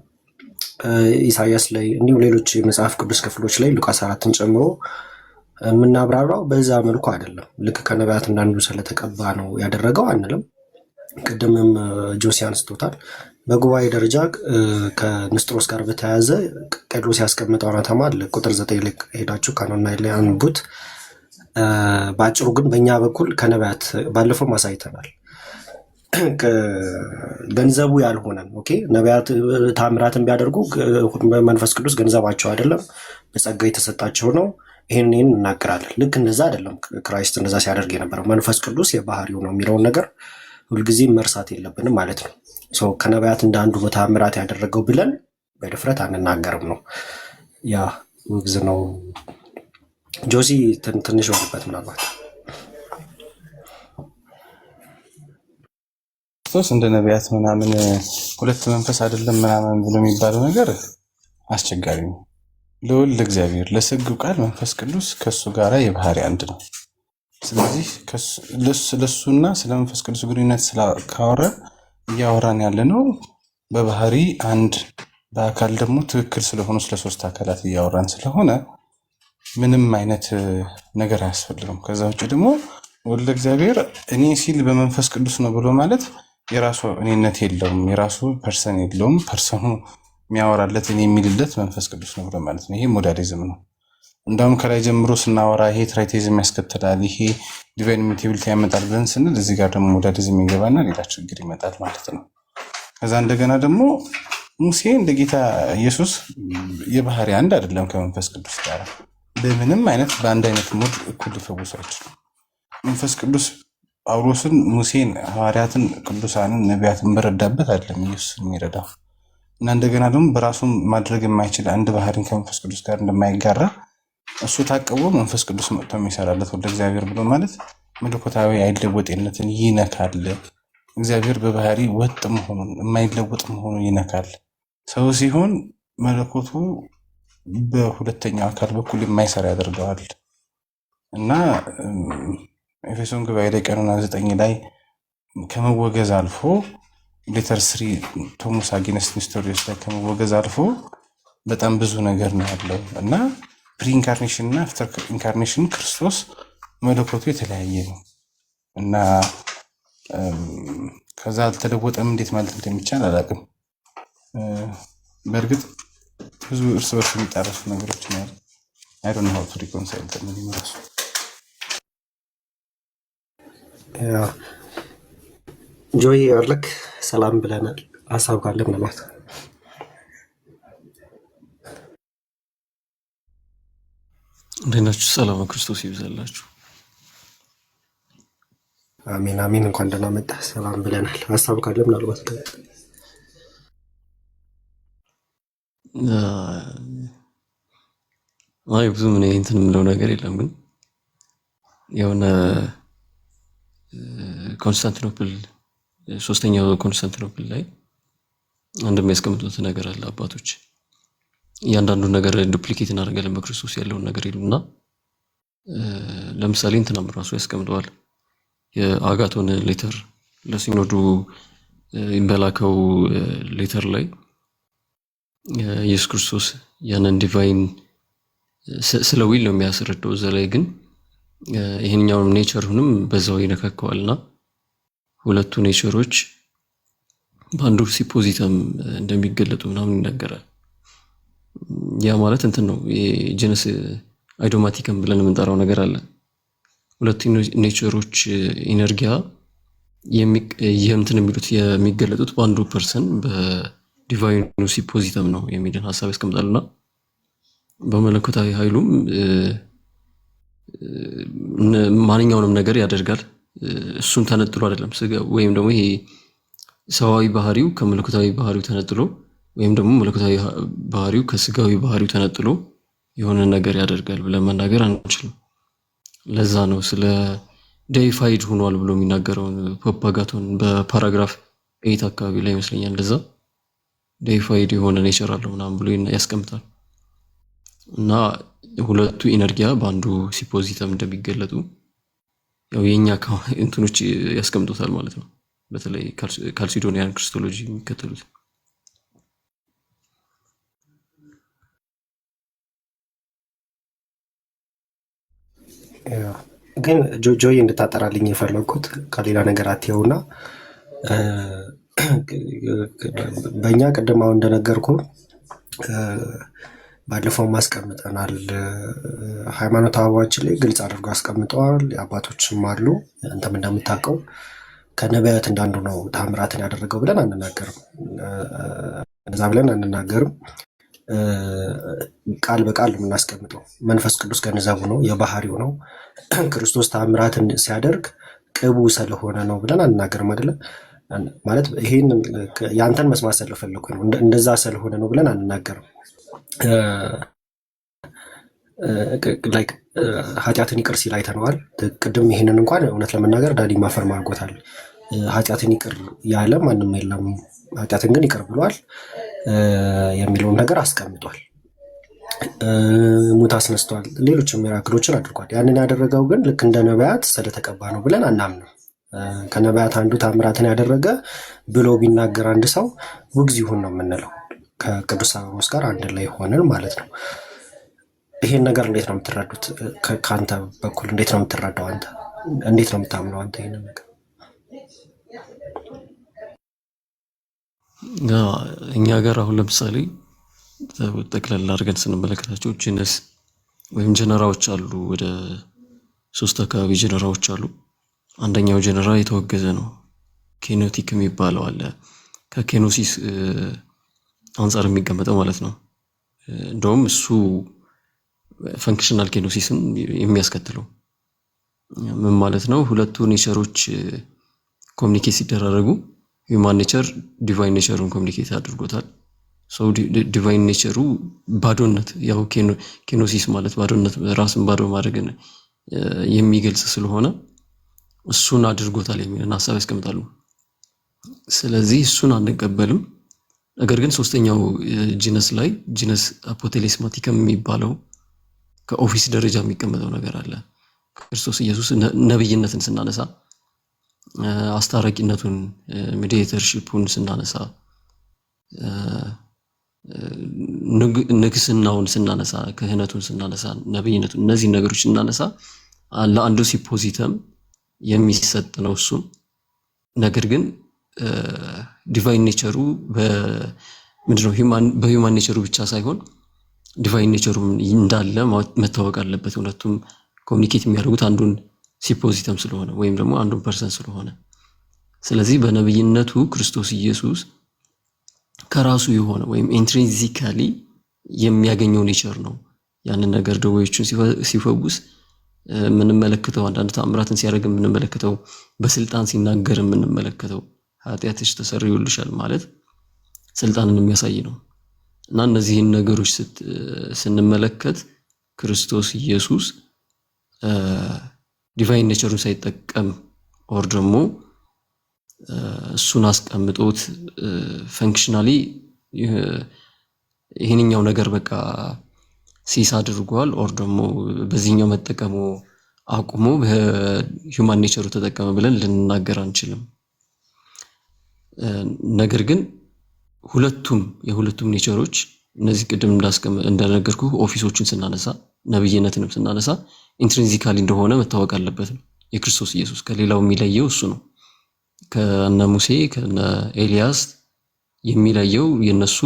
ኢሳያስ ላይ እንዲሁ ሌሎች የመጽሐፍ ቅዱስ ክፍሎች ላይ ሉቃስ 4ን ጨምሮ የምናብራራው በዛ መልኩ አይደለም። ልክ ከነቢያት እንዳንዱ ስለተቀባ ነው ያደረገው አንልም። ቅድምም ጆሲ አንስቶታል። በጉባኤ ደረጃ ከንስጥሮስ ጋር በተያያዘ ቄርሎስ ያስቀምጠው አናተማ ቁጥር 9 ላይ ሄዳችሁ ካኖና ላይ አንቡት። በአጭሩ ግን በእኛ በኩል ከነቢያት ባለፈው ማሳይተናል። ገንዘቡ ያልሆነን ኦኬ ነቢያት ታምራትን ቢያደርጉ መንፈስ ቅዱስ ገንዘባቸው አይደለም፣ በጸጋ የተሰጣቸው ነው። ይህን እናገራለን። ልክ እንደዛ አይደለም ክራይስት እንደዛ ሲያደርግ የነበረው መንፈስ ቅዱስ የባህሪው ነው የሚለውን ነገር ሁልጊዜም መርሳት የለብንም ማለት ነው። ከነቢያት እንደ አንዱ በታምራት ያደረገው ብለን በድፍረት አንናገርም ነው። ያ ውግዝ ነው። ጆሲ ትንሽ ወርበት ምናልባት ክርስቶስ እንደ ነቢያት ምናምን ሁለት መንፈስ አይደለም ምናምን ብሎ የሚባለው ነገር አስቸጋሪ ነው። ለወልድ እግዚአብሔር ለስግው ቃል መንፈስ ቅዱስ ከሱ ጋር የባህሪ አንድ ነው። ስለዚህ ስለሱና ስለ መንፈስ ቅዱስ ግንኙነት ካወራ እያወራን ያለ ነው በባህሪ አንድ፣ በአካል ደግሞ ትክክል ስለሆኑ ስለ ሶስት አካላት እያወራን ስለሆነ ምንም አይነት ነገር አያስፈልግም። ከዛ ውጭ ደግሞ ወልደ እግዚአብሔር እኔ ሲል በመንፈስ ቅዱስ ነው ብሎ ማለት የራሱ እኔነት የለውም፣ የራሱ ፐርሰን የለውም። ፐርሰኑ የሚያወራለት እኔ የሚልለት መንፈስ ቅዱስ ነው ብሎ ማለት ነው። ይሄ ሞዳሊዝም ነው። እንደውም ከላይ ጀምሮ ስናወራ ይሄ ትራይቴዝም ያስከትላል፣ ይሄ ዲቫይን ኢሚቴቢሊቲ ያመጣል ብለን ስንል እዚህ ጋር ደግሞ ሞዳሊዝም ይገባና ሌላ ችግር ይመጣል ማለት ነው። ከዛ እንደገና ደግሞ ሙሴ እንደ ጌታ ኢየሱስ የባህሪ አንድ አይደለም ከመንፈስ ቅዱስ ጋር በምንም አይነት በአንድ አይነት ሞድ እኩል ሊፈውሱ አይችልም። መንፈስ ቅዱስ ጳውሎስን፣ ሙሴን፣ ሐዋርያትን፣ ቅዱሳንን፣ ነቢያትን በረዳበት አይደለም ኢየሱስ የሚረዳው እና እንደገና ደግሞ በራሱም ማድረግ የማይችል አንድ ባህሪን ከመንፈስ ቅዱስ ጋር እንደማይጋራ እሱ ታቅቦ መንፈስ ቅዱስ መጥቶ የሚሰራለት ወደ እግዚአብሔር ብሎ ማለት መለኮታዊ አይለወጥነትን ይነካል። እግዚአብሔር በባህሪ ወጥ መሆኑን የማይለወጥ መሆኑን ይነካል። ሰው ሲሆን መለኮቱ በሁለተኛው አካል በኩል የማይሰራ ያደርገዋል እና ኤፌሶን ጉባኤ ላይ ቀኖና 9 ላይ ከመወገዝ አልፎ ሌተር 3 ቶሙስ አጊነስ ሚስቶሪዮስ ላይ ከመወገዝ አልፎ በጣም ብዙ ነገር ነው ያለው እና ፕሪኢንካርኔሽን እና አፍተር ኢንካርኔሽን ክርስቶስ መለኮቱ የተለያየ ነው እና ከዛ አልተለወጠም እንዴት ማለት እንደሚቻል አላውቅም። በእርግጥ ብዙ እርስ በርስ የሚጣረሱ ነገሮች ነው ያሉ። አይ ዶንት ኖ ሃው ቱ ሪኮንሳይል them anymore። ጆይ አርለክ ሰላም ብለናል። ሀሳብ ካለ ምናልባት እንዴት ናችሁ? ሰላም ክርስቶስ ይብዛላችሁ። አሜን አሜን። እንኳን ደህና መጣህ። ሰላም ብለናል። ሀሳብ ካለ ምናልባት አይ ብዙ ምን እንትን የምለው ነገር የለም፣ ግን የሆነ ኮንስታንቲኖፕል ሶስተኛው ኮንስታንቲኖፕል ላይ አንድ የሚያስቀምጡት ነገር አለ አባቶች እያንዳንዱ ነገር ዱፕሊኬት እናደርጋለን በክርስቶስ ያለውን ነገር ይሉና ለምሳሌ እንትናም ራሱ ያስቀምጠዋል የአጋቶን ሌተር ለሲኖዱ በላከው ሌተር ላይ ኢየሱስ ክርስቶስ ያንን ዲቫይን ስለ ዊል ነው የሚያስረዳው። እዛ ላይ ግን ይሄንኛውንም ኔቸሩንም በዛው ይነካከዋልና ሁለቱ ኔቸሮች በአንዱ ሲፖዚተም እንደሚገለጡ ምናምን ይናገራል። ያ ማለት እንትን ነው የጀነስ አይዶማቲክም ብለን የምንጠራው ነገር አለ። ሁለቱ ኔቸሮች ኢነርጂያ የእንትን የሚሉት የሚገለጡት በአንዱ ፐርሰን በዲቫይኑ ሲፖዚተም ነው የሚልን ሀሳብ ያስቀምጣሉና በመለኮታዊ ኃይሉም ማንኛውንም ነገር ያደርጋል። እሱን ተነጥሎ አይደለም ወይም ደግሞ ይሄ ሰዋዊ ባህሪው ከመለኮታዊ ባህሪው ተነጥሎ ወይም ደግሞ መለኮታዊ ባህሪው ከስጋዊ ባህሪው ተነጥሎ የሆነ ነገር ያደርጋል ብለን መናገር አንችልም። ለዛ ነው ስለ ዴይፋይድ ሆኗል ብሎ የሚናገረውን ፖፓጋቶን በፓራግራፍ 8 አካባቢ ላይ ይመስለኛል ለዛ ዴይፋይድ የሆነ ኔቸር አለው ምናምን ብሎ ያስቀምጣል። እና ሁለቱ ኢነርጂያ በአንዱ ሲፖዚተም እንደሚገለጡ ያው የኛ እንትኖች ያስቀምጡታል ማለት ነው። በተለይ ካልሲዶኒያን ክሪስቶሎጂ የሚከተሉት ግን ጆይ እንድታጠራልኝ የፈለኩት ከሌላ ነገር አትየውና በእኛ ቅድም አሁን እንደነገርኩ ባለፈው ማስቀምጠናል። ሃይማኖት አበባችን ላይ ግልጽ አድርጎ አስቀምጠዋል። አባቶችም አሉ። አንተም እንደምታውቀው ከነቢያት እንዳንዱ ነው ታምራትን ያደረገው ብለን አንናገርም። እንደዛ ብለን አንናገርም። ቃል በቃል የምናስቀምጠው መንፈስ ቅዱስ ገንዘቡ ነው፣ የባህሪው ነው። ክርስቶስ ታምራትን ሲያደርግ ቅቡ ስለሆነ ነው ብለን አንናገርም አይደለም። ማለት ይሄን ያንተን መስማት ስለፈለኩ ነው። እንደዛ ስለሆነ ነው ብለን አንናገርም። ኃጢአትን ይቅር ሲል አይተነዋል። ቅድም ይህንን እንኳን እውነት ለመናገር ዳዲ ማፈርም አድርጎታል። ኃጢአትን ይቅር ያለ ማንም የለም፣ ኃጢአትን ግን ይቅር ብሏል የሚለውን ነገር አስቀምጧል። ሙት አስነስቷል፣ ሌሎች ሚራክሎችን አድርጓል። ያንን ያደረገው ግን ልክ እንደ ነቢያት ስለተቀባ ነው ብለን አናምንም። ከነቢያት አንዱ ታምራትን ያደረገ ብሎ ቢናገር አንድ ሰው ውግዝ ይሁን ነው የምንለው። ከቅዱስ ጳውሎስ ጋር አንድ ላይ ሆነን ማለት ነው። ይሄን ነገር እንዴት ነው የምትረዱት? ከአንተ በኩል እንዴት ነው የምትረዳው? አንተ እንዴት ነው የምታምነው? አንተ ይሄንን ነገር እኛ ጋር አሁን ለምሳሌ ጠቅላላ አድርገን ስንመለከታቸው ጂነስ ወይም ጀነራዎች አሉ። ወደ 3 አካባቢ ጀነራዎች አሉ። አንደኛው ጀነራ የተወገዘ ነው፣ ኬኖቲክ የሚባለው አለ። ከኬኖሲስ አንጻር የሚቀመጠው ማለት ነው። እንደውም እሱ ፈንክሽናል ኬኖሲስን የሚያስከትለው ምን ማለት ነው? ሁለቱ ኔቸሮች ኮሚኒኬት ሲደራረጉ ሂውማን ኔቸር ዲቫይን ኔቸሩን ኮሚኒኬት አድርጎታል። ሰው ዲቫይን ኔቸሩ ባዶነት፣ ያው ኬኖሲስ ማለት ባዶነት፣ ራስን ባዶ ማድረግን የሚገልጽ ስለሆነ እሱን አድርጎታል የሚልን ሐሳብ ያስቀምጣሉ። ስለዚህ እሱን አንቀበልም። ነገር ግን ሶስተኛው ጂነስ ላይ ጂነስ አፖቴሌስማቲከም የሚባለው ከኦፊስ ደረጃ የሚቀመጠው ነገር አለ። ክርስቶስ ኢየሱስ ነብይነትን ስናነሳ፣ አስታራቂነቱን ሚዲዬተርሺፑን ስናነሳ፣ ንግስናውን ስናነሳ፣ ክህነቱን ስናነሳ፣ ነብይነቱን፣ እነዚህ ነገሮች ስናነሳ ለአንዱ ሲፖዚተም የሚሰጥ ነው እሱ። ነገር ግን ዲቫይን ኔቸሩ በምንድነው በሂውማን ኔቸሩ ብቻ ሳይሆን ዲቫይን ኔቸሩ እንዳለ መታወቅ አለበት። ሁለቱም ኮሚኒኬት የሚያደርጉት አንዱን ሲፖዚተም ስለሆነ ወይም ደግሞ አንዱን ፐርሰን ስለሆነ፣ ስለዚህ በነብይነቱ ክርስቶስ ኢየሱስ ከራሱ የሆነ ወይም ኢንትሪንዚካሊ የሚያገኘው ኔቸር ነው። ያንን ነገር ደዌዎቹን ሲፈውስ የምንመለከተው፣ አንዳንድ ተአምራትን ሲያደርግ የምንመለከተው፣ በስልጣን ሲናገር የምንመለከተው፣ ኃጢአትሽ ተሰርዮልሻል ማለት ስልጣንን የሚያሳይ ነው። እና እነዚህን ነገሮች ስንመለከት ክርስቶስ ኢየሱስ ዲቫይን ኔቸሩን ሳይጠቀም ኦር ደግሞ እሱን አስቀምጦት ፈንክሽናሊ ይሄንኛው ነገር በቃ ሲስ አድርጓል ኦር ደግሞ በዚህኛው መጠቀሙ አቁሞ በሂውማን ኔቸሩ ተጠቀመ ብለን ልንናገር አንችልም። ነገር ግን የሁለቱም ኔቸሮች እነዚህ ቅድም እንደነገርኩ ኦፊሶችን ስናነሳ፣ ነብይነትንም ስናነሳ ኢንትሪንዚካሊ እንደሆነ መታወቅ አለበት። የክርስቶስ ኢየሱስ ከሌላው የሚለየው እሱ ነው። ከነ ሙሴ ከነ ኤልያስ የሚለየው የነሱ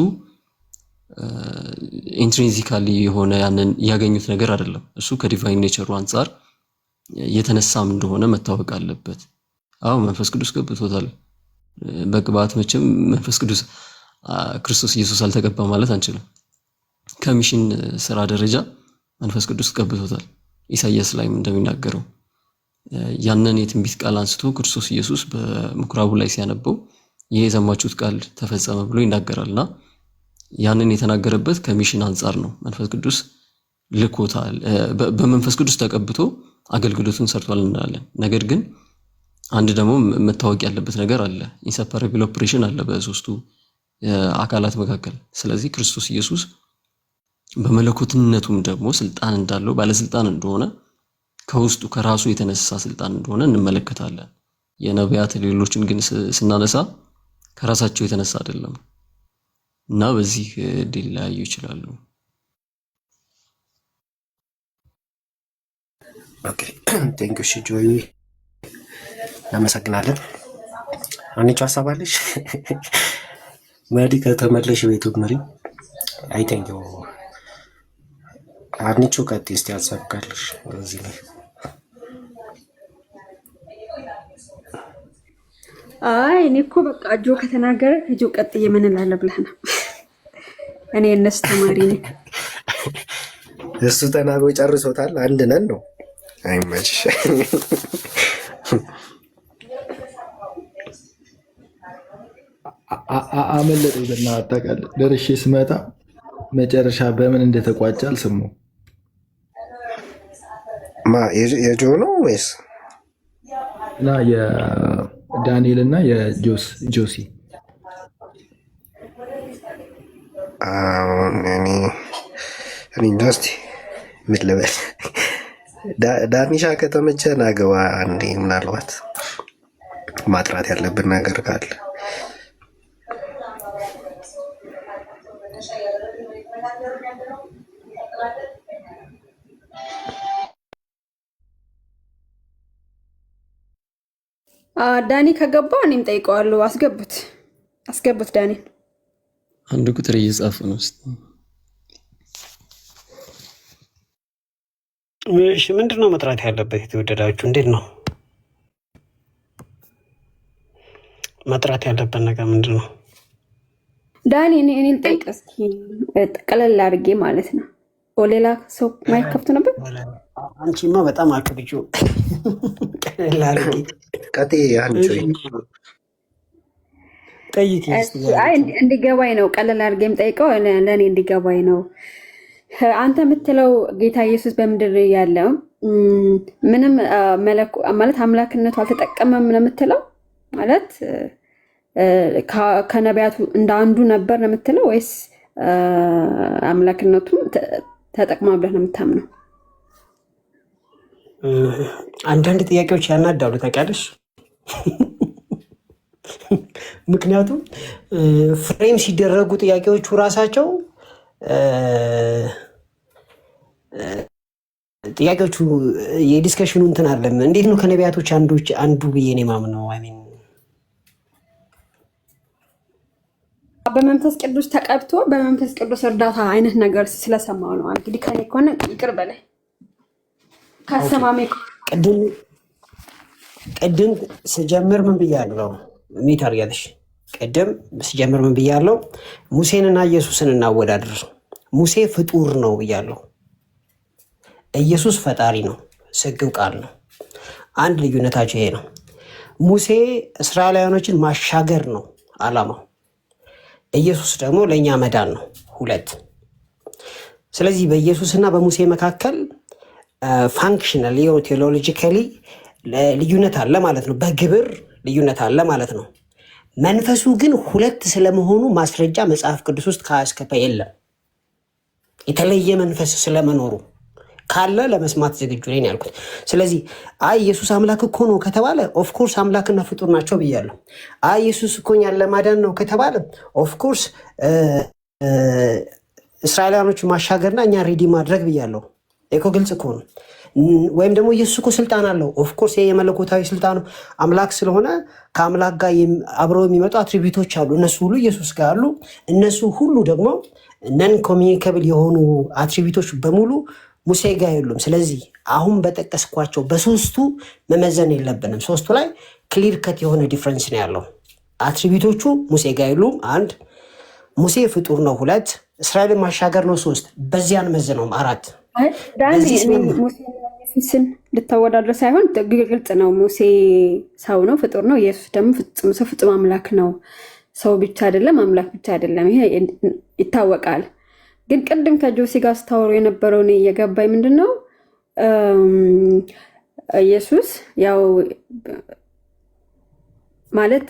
ኢንትሪንዚካሊ የሆነ ያንን ያገኙት ነገር አይደለም። እሱ ከዲቫይን ኔቸሩ አንጻር የተነሳም እንደሆነ መታወቅ አለበት። አዎ መንፈስ ቅዱስ ገብቶታል። በቅባት መቼም መንፈስ ቅዱስ ክርስቶስ ኢየሱስ አልተቀባ ማለት አንችልም። ከሚሽን ስራ ደረጃ መንፈስ ቅዱስ ገብቶታል። ኢሳይያስ ላይም እንደሚናገረው ያንን የትንቢት ቃል አንስቶ ክርስቶስ ኢየሱስ በምኩራቡ ላይ ሲያነበው ይሄ የሰማችሁት ቃል ተፈጸመ ብሎ ይናገራልና ያንን የተናገረበት ከሚሽን አንጻር ነው። መንፈስ ቅዱስ ልኮታል፣ በመንፈስ ቅዱስ ተቀብቶ አገልግሎቱን ሰርቷል እንላለን። ነገር ግን አንድ ደግሞ መታወቅ ያለበት ነገር አለ። ኢንሰፐሬብል ኦፕሬሽን አለ በሶስቱ አካላት መካከል። ስለዚህ ክርስቶስ ኢየሱስ በመለኮትነቱም ደግሞ ስልጣን እንዳለው ባለስልጣን እንደሆነ ከውስጡ ከራሱ የተነሳ ስልጣን እንደሆነ እንመለከታለን። የነቢያት ሌሎችን ግን ስናነሳ ከራሳቸው የተነሳ አይደለም እና በዚህ ሊለያዩ ይችላሉ። ኦኬ ቴንክ ዩ ጆይ፣ እናመሰግናለን። አንቺ ሀሳብ አለሽ? መዲ ከተመለሽ ቤቱ መሪ አይ ቴንክ ዩ አንቺ ቀጥ እስቲ ሀሳብ ካለሽ እዚህ ላይ። አይ እኔ እኮ በቃ ጆ ከተናገረ ከጆ ቀጥዬ ምን እላለሁ ብለህ ነው። እኔ እነሱ ተማሪ ነኝ። እሱ ተናግሮ ጨርሶታል። አንድ ነን ነው። አይመችሽ። አመለጠኝ። በእናትህ ደርሼ ስመጣ መጨረሻ በምን እንደተቋጨ አልሰማሁም። የጆ ነው ወይስ እና የዳንኤል እና የጆሲ? እኔ እንጃ። እስኪ ምን ልበል? ዳኒሻ ከተመቸ ናገባ አንዴ፣ ምናልባት ማጥራት ያለብን ነገር ካለ ዳኒ ከገባ እኔም ጠይቀዋለሁ። አስገቡት ዳኒ። አንድ ቁጥር እየጻፈ ነው። እሺ ምንድን ነው መጥራት ያለበት? የተወደዳችሁ እንዴት ነው መጥራት ያለበት ነገር ምንድን ነው? ዳኒ እኔን ልጠይቅ እስኪ፣ ቀለል አድርጌ ማለት ነው። ሌላ ሰው ማይክ ከፍቶ ነበር። አንቺማ በጣም አቅብጩ። ቀለል አድርጌ ጠይቂ። እንዲገባኝ ነው ቀለል አድርጌ የምጠይቀው፣ ለእኔ እንዲገባኝ ነው። አንተ የምትለው ጌታ ኢየሱስ በምድር ያለው ምንም ማለት አምላክነቱ አልተጠቀመም ነው የምትለው? ማለት ከነቢያቱ እንደ አንዱ ነበር ነው የምትለው ወይስ አምላክነቱ ተጠቅማ ብለህ ነው የምታምነው? አንዳንድ ጥያቄዎች ያናዳሉ ታውቂያለሽ። ምክንያቱም ፍሬም ሲደረጉ ጥያቄዎቹ ራሳቸው ጥያቄዎቹ የዲስከሽኑ እንትን አለም። እንዴት ነው ከነቢያቶች አንዱ ብዬ ነው የማምነው? በመንፈስ ቅዱስ ተቀብቶ በመንፈስ ቅዱስ እርዳታ አይነት ነገር ስለሰማው ነው። እንግዲህ ከኔ ከሆነ ይቅር በላይ ከሰማሜ ቅድም ስጀምር ምን ብያለሁ? ሚት አድርጊያለሽ። ቅድም ስጀምር ምን ብያለሁ? ሙሴንና ኢየሱስን እናወዳድር። ሙሴ ፍጡር ነው ብያለሁ። ኢየሱስ ፈጣሪ ነው፣ ስግው ቃል ነው። አንድ ልዩነታቸው ይሄ ነው። ሙሴ እስራኤላውያኖችን ማሻገር ነው አላማው። ኢየሱስ ደግሞ ለእኛ መዳን ነው። ሁለት። ስለዚህ በኢየሱስና በሙሴ መካከል ፋንክሽናል ቴዎሎጂካሊ ልዩነት አለ ማለት ነው። በግብር ልዩነት አለ ማለት ነው። መንፈሱ ግን ሁለት ስለመሆኑ ማስረጃ መጽሐፍ ቅዱስ ውስጥ ከአስከፈ የለም። የተለየ መንፈስ ስለመኖሩ ካለ ለመስማት ዝግጁ ነኝ ያልኩት። ስለዚህ ኢየሱስ አምላክ እኮ ነው ከተባለ ኦፍኮርስ አምላክና ፍጡር ናቸው ብያለሁ። ኢየሱስ እኮ እኛን ለማዳን ነው ከተባለ ኦፍኮርስ እስራኤላውያኖች ማሻገርና እኛ ሬዲ ማድረግ ብያለሁ። እኮ ግልጽ እኮ ነው። ወይም ደግሞ ኢየሱስ እኮ ስልጣን አለው። ኦፍኮርስ የመለኮታዊ ስልጣኑ አምላክ ስለሆነ ከአምላክ ጋር አብረው የሚመጡ አትሪቢዩቶች አሉ። እነሱ ሁሉ ኢየሱስ ጋር አሉ። እነሱ ሁሉ ደግሞ ነን ኮሚኒኬብል የሆኑ አትሪቢዩቶች በሙሉ ሙሴ ጋር የሉም። ስለዚህ አሁን በጠቀስኳቸው በሶስቱ መመዘን የለብንም። ሶስቱ ላይ ክሊር ከት የሆነ ዲፍረንስ ነው ያለው። አትሪቢዩቶቹ ሙሴ ጋር የሉም። አንድ፣ ሙሴ ፍጡር ነው። ሁለት፣ እስራኤልን ማሻገር ነው። ሶስት፣ በዚያን መዘነውም። አራት፣ ሙሴን ልታወዳድር ሳይሆን ግልጽ ነው። ሙሴ ሰው ነው፣ ፍጡር ነው። ኢየሱስ ደግሞ ፍጹም ሰው፣ ፍጹም አምላክ ነው። ሰው ብቻ አይደለም፣ አምላክ ብቻ አይደለም። ይሄ ይታወቃል። ግን ቅድም ከጆሲ ጋር ስታወሩ የነበረውን እየገባኝ ምንድን ነው ኢየሱስ ያው ማለት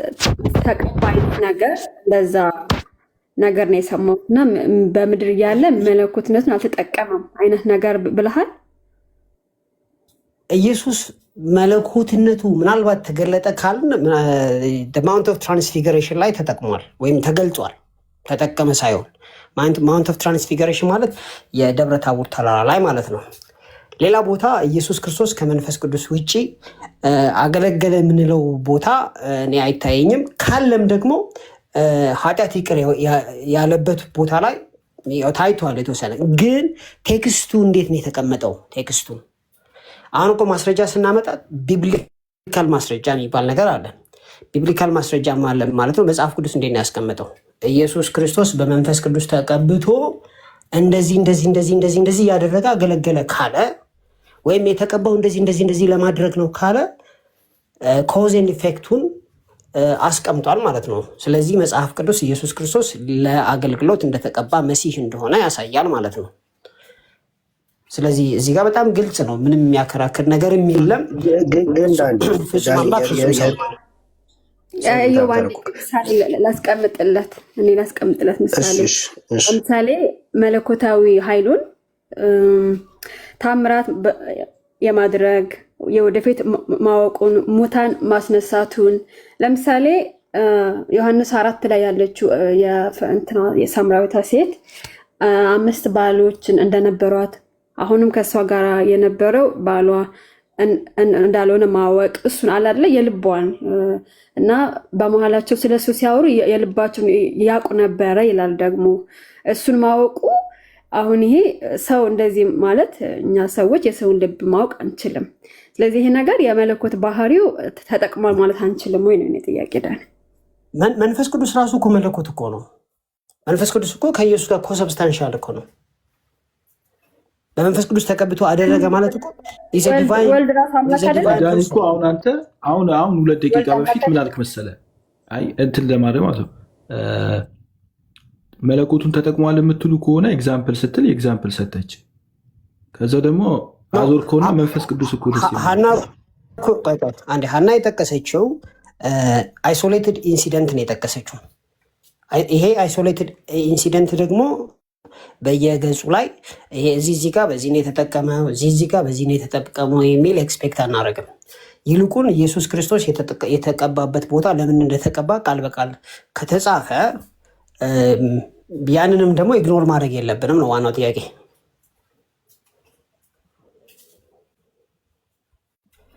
ተቀባይ ነገር ለዛ ነገር ነው የሰማሁት እና በምድር እያለ መለኮትነትን አልተጠቀመም አይነት ነገር ብለሃል። ኢየሱስ መለኮትነቱ ምናልባት ተገለጠ ካልን ማውንት ኦፍ ትራንስፊገሬሽን ላይ ተጠቅሟል ወይም ተገልጿል። ተጠቀመ ሳይሆን ማውንት ኦፍ ትራንስፊገሬሽን ማለት የደብረ ታቦር ተራራ ላይ ማለት ነው። ሌላ ቦታ ኢየሱስ ክርስቶስ ከመንፈስ ቅዱስ ውጭ አገለገለ የምንለው ቦታ እኔ አይታየኝም። ካለም ደግሞ ኃጢአት ይቅር ያለበት ቦታ ላይ ታይቷል የተወሰነ። ግን ቴክስቱ እንዴት ነው የተቀመጠው? ቴክስቱ አሁን እኮ ማስረጃ ስናመጣ ቢብሊካል ማስረጃ የሚባል ነገር አለ። ቢብሊካል ማስረጃ ማለት ነው መጽሐፍ ቅዱስ እንዴት ነው ያስቀመጠው? ኢየሱስ ክርስቶስ በመንፈስ ቅዱስ ተቀብቶ እንደዚህ እንደዚህ እንደዚህ እንደዚህ እንደዚህ እያደረገ አገለገለ ካለ ወይም የተቀባው እንደዚህ እንደዚህ እንደዚህ ለማድረግ ነው ካለ ኮዝ ኤንድ ኢፌክቱን አስቀምጧል ማለት ነው። ስለዚህ መጽሐፍ ቅዱስ ኢየሱስ ክርስቶስ ለአገልግሎት እንደተቀባ መሲህ እንደሆነ ያሳያል ማለት ነው። ስለዚህ እዚህ ጋር በጣም ግልጽ ነው። ምንም የሚያከራክር ነገር የለም። ፍጹም አምላክ ፍጹም ሰው ላስቀምጥለት ምሳሌ ለምሳሌ መለኮታዊ ኃይሉን ታምራት የማድረግ የወደፊት ማወቁን ሙታን ማስነሳቱን ለምሳሌ ዮሐንስ 4 ላይ ያለችው የሳምራዊቷ ሴት 5 ባሎችን እንደነበሯት አሁንም ከሷ ጋር የነበረው ባሏ እንዳልሆነ ማወቅ እሱን አላለ የልቧን እና በመሃላቸው ስለሱ ሲያወሩ የልባቸውን ያውቁ ነበረ ይላል። ደግሞ እሱን ማወቁ አሁን ይሄ ሰው እንደዚህ ማለት እኛ ሰዎች የሰውን ልብ ማወቅ አንችልም። ስለዚህ ይሄ ነገር የመለኮት ባህሪው ተጠቅሟል ማለት አንችልም ወይ ነው ጥያቄ። ዳን መንፈስ ቅዱስ ራሱ እኮ መለኮት እኮ ነው። መንፈስ ቅዱስ እኮ ከኢየሱስ ጋር ኮሰብስታንሻል እኮ ነው። በመንፈስ ቅዱስ ተቀብቶ አደረገ ማለት እኮ ወልድ ራሱ አምላክ አይደለም እኮ። አሁን አንተ አሁን 2 ደቂቃ በፊት ምን አልክ መሰለ? አይ እንትን ለማድረግ ማለት ነው መለኮቱን ተጠቅሟል የምትሉ ከሆነ ኤግዛምፕል ስትል ኤግዛምፕል ሰጠች። ከዛ ደግሞ አዞር ከሆነ መንፈስ ቅዱስ እኮ ደስ ሀና የጠቀሰችው አይሶሌትድ ኢንሲደንት ነው የጠቀሰችው። ይሄ አይሶሌትድ ኢንሲደንት ደግሞ በየገጹ ላይ ይሄ እዚህ ጋር በዚህ ነው የተጠቀመው፣ እዚህ ጋር በዚህ ነው የተጠቀመው የሚል ኤክስፔክት አናደርግም። ይልቁን ኢየሱስ ክርስቶስ የተቀባበት ቦታ ለምን እንደተቀባ ቃል በቃል ከተጻፈ ያንንም ደግሞ ኢግኖር ማድረግ የለብንም ነው ዋናው ጥያቄ።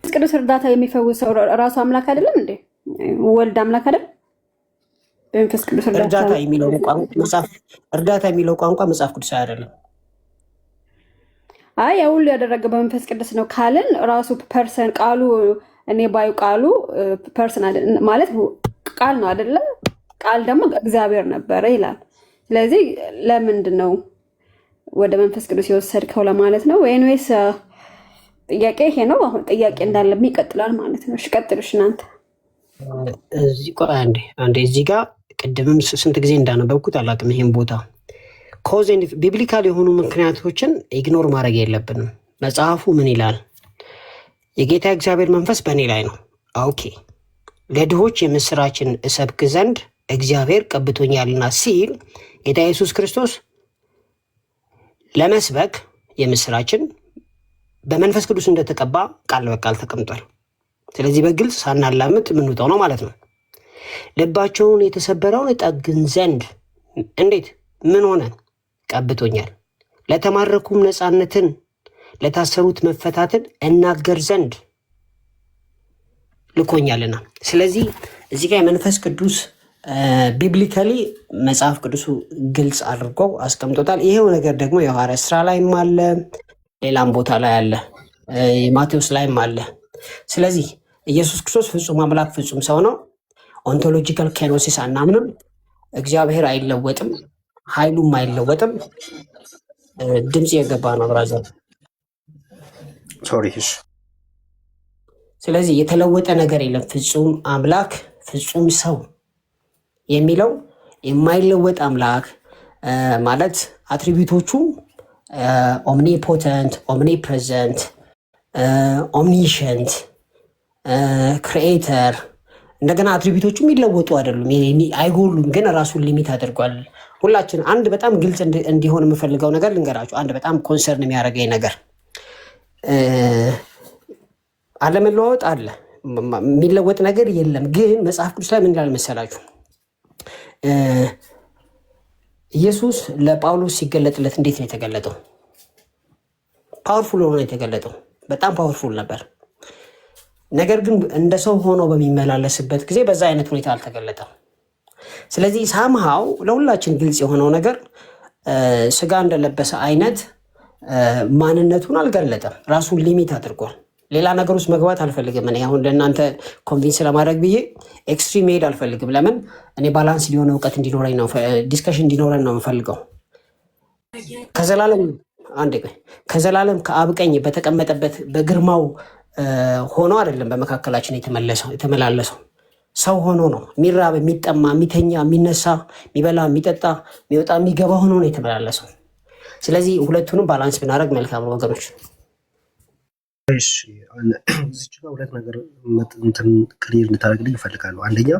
ቅዱስ እርዳታ የሚፈውሰው ራሱ አምላክ አይደለም እንዴ? ወልድ አምላክ አይደል? በመንፈስ ቅዱስ እርዳታ የሚለው ቋንቋ መጽሐፍ ቅዱስ አይደለም። አይ ያውሉ ያደረገ በመንፈስ ቅዱስ ነው ካልን ራሱ ፐርሰን ቃሉ እኔ ባዩ ቃሉ ፐርሰን ማለት ቃል ነው አይደለም? ቃል ደግሞ እግዚአብሔር ነበረ ይላል። ስለዚህ ለምንድን ነው ወደ መንፈስ ቅዱስ የወሰድከው ለማለት ነው ወይስ ጥያቄ ይሄ ነው? አሁን ጥያቄ እንዳለብኝ ይቀጥላል ማለት ነው። እሺ ቀጥሉሽ እናንተ። እዚህ ቆይ አንዴ እዚህ ጋር ቅድምም ስንት ጊዜ እንዳነበብኩት አላውቅም። ይሄን ቦታ ኮዝ ኤንድ ቢብሊካል የሆኑ ምክንያቶችን ኢግኖር ማድረግ የለብንም። መጽሐፉ ምን ይላል? የጌታ እግዚአብሔር መንፈስ በእኔ ላይ ነው። ኦኬ ለድሆች የምስራችን እሰብክ ዘንድ እግዚአብሔር ቀብቶኛልና ሲል ጌታ ኢየሱስ ክርስቶስ ለመስበክ የምስራችን በመንፈስ ቅዱስ እንደተቀባ ቃል በቃል ተቀምጧል። ስለዚህ በግልጽ ሳናላምጥ የምንውጠው ነው ማለት ነው። ልባቸውን የተሰበረውን እጠግን ዘንድ እንዴት ምን ሆነ? ቀብቶኛል። ለተማረኩም ነፃነትን፣ ለታሰሩት መፈታትን እናገር ዘንድ ልኮኛልና። ስለዚህ እዚህ ጋር የመንፈስ ቅዱስ ቢብሊካሊ መጽሐፍ ቅዱሱ ግልጽ አድርገው አስቀምጦታል። ይሄው ነገር ደግሞ የሐዋርያት ስራ ላይም አለ፣ ሌላም ቦታ ላይ አለ፣ ማቴዎስ ላይም አለ። ስለዚህ ኢየሱስ ክርስቶስ ፍጹም አምላክ ፍጹም ሰው ነው። ኦንቶሎጂካል ኬኖሲስ አናምንም። እግዚአብሔር አይለወጥም፣ ኃይሉም አይለወጥም። ድምፅ የገባ ነው ብራዘር። ስለዚህ የተለወጠ ነገር የለም። ፍጹም አምላክ ፍጹም ሰው የሚለው የማይለወጥ አምላክ ማለት አትሪቢዩቶቹ ኦምኒፖተንት፣ ኦምኒፕሬዘንት፣ ኦምኒሸንት፣ ክሪኤተር እንደገና አትሪቢዩቶቹ የሚለወጡ አይደሉም፣ አይጎሉም፣ ግን ራሱን ሊሚት አድርጓል። ሁላችን አንድ በጣም ግልጽ እንዲሆን የምፈልገው ነገር ልንገራችሁ። አንድ በጣም ኮንሰርን የሚያደርገኝ ነገር አለመለዋወጥ አለ፣ የሚለወጥ ነገር የለም። ግን መጽሐፍ ቅዱስ ላይ ምን ይላል መሰላችሁ? ኢየሱስ ለጳውሎስ ሲገለጥለት እንዴት ነው የተገለጠው? ፓወርፉል ሆኖ የተገለጠው በጣም ፓወርፉል ነበር። ነገር ግን እንደ ሰው ሆኖ በሚመላለስበት ጊዜ በዛ አይነት ሁኔታ አልተገለጠም። ስለዚህ ሳምሃው ለሁላችን ግልጽ የሆነው ነገር ስጋ እንደለበሰ አይነት ማንነቱን አልገለጠም፣ ራሱን ሊሚት አድርጓል። ሌላ ነገር ውስጥ መግባት አልፈልግም። እኔ አሁን ለእናንተ ኮንቪንስ ለማድረግ ብዬ ኤክስትሪም መሄድ አልፈልግም። ለምን እኔ ባላንስ ሊሆነ እውቀት እንዲኖረኝ ነው፣ ዲስከሽን እንዲኖረን ነው የምፈልገው። ከዘላለም ከአብ ቀኝ በተቀመጠበት በግርማው ሆኖ አይደለም በመካከላችን የተመላለሰው፣ ሰው ሆኖ ነው። የሚራብ፣ የሚጠማ፣ የሚተኛ፣ የሚነሳ፣ የሚበላ፣ የሚጠጣ፣ የሚወጣ፣ የሚገባ ሆኖ ነው የተመላለሰው። ስለዚህ ሁለቱንም ባላንስ ብናደርግ መልካም ነው ወገኖች። እዚች ጋር ሁለት ነገር ክሊር እንድታደርግልኝ ይፈልጋሉ። አንደኛ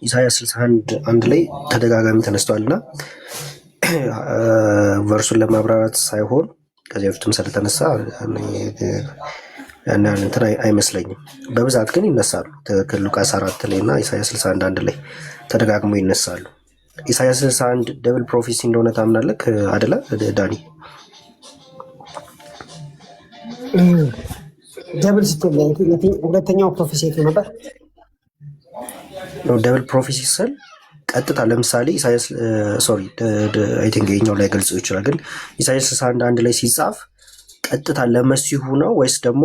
ኢሳያስ 61 1 ላይ ተደጋጋሚ ተነስቷልና ቨርሱን ለማብራራት ሳይሆን ከዚህ በፊትም ስለተነሳ ያን እንትን አይመስለኝም። በብዛት ግን ይነሳሉ። ሉቃስ 4 ላይ እና ኢሳያስ 61 1 ላይ ተደጋግሞ ይነሳሉ። ኢሳያስ 61 ደብል ፕሮፌሲ እንደሆነ ታምናለህ አይደለ ዳኒ? ደብል ስትል ሁለተኛው ፕሮፌሲ ነበር። ደብል ፕሮፌሲ ስል ቀጥታ ለምሳሌ ኢሳያስ አይ ቲንክ የኛው ላይ ገልጸው ይችላል። ግን ኢሳያስ 61 1 ላይ ሲጻፍ ቀጥታ ለመሲሁ ነው ወይስ ደግሞ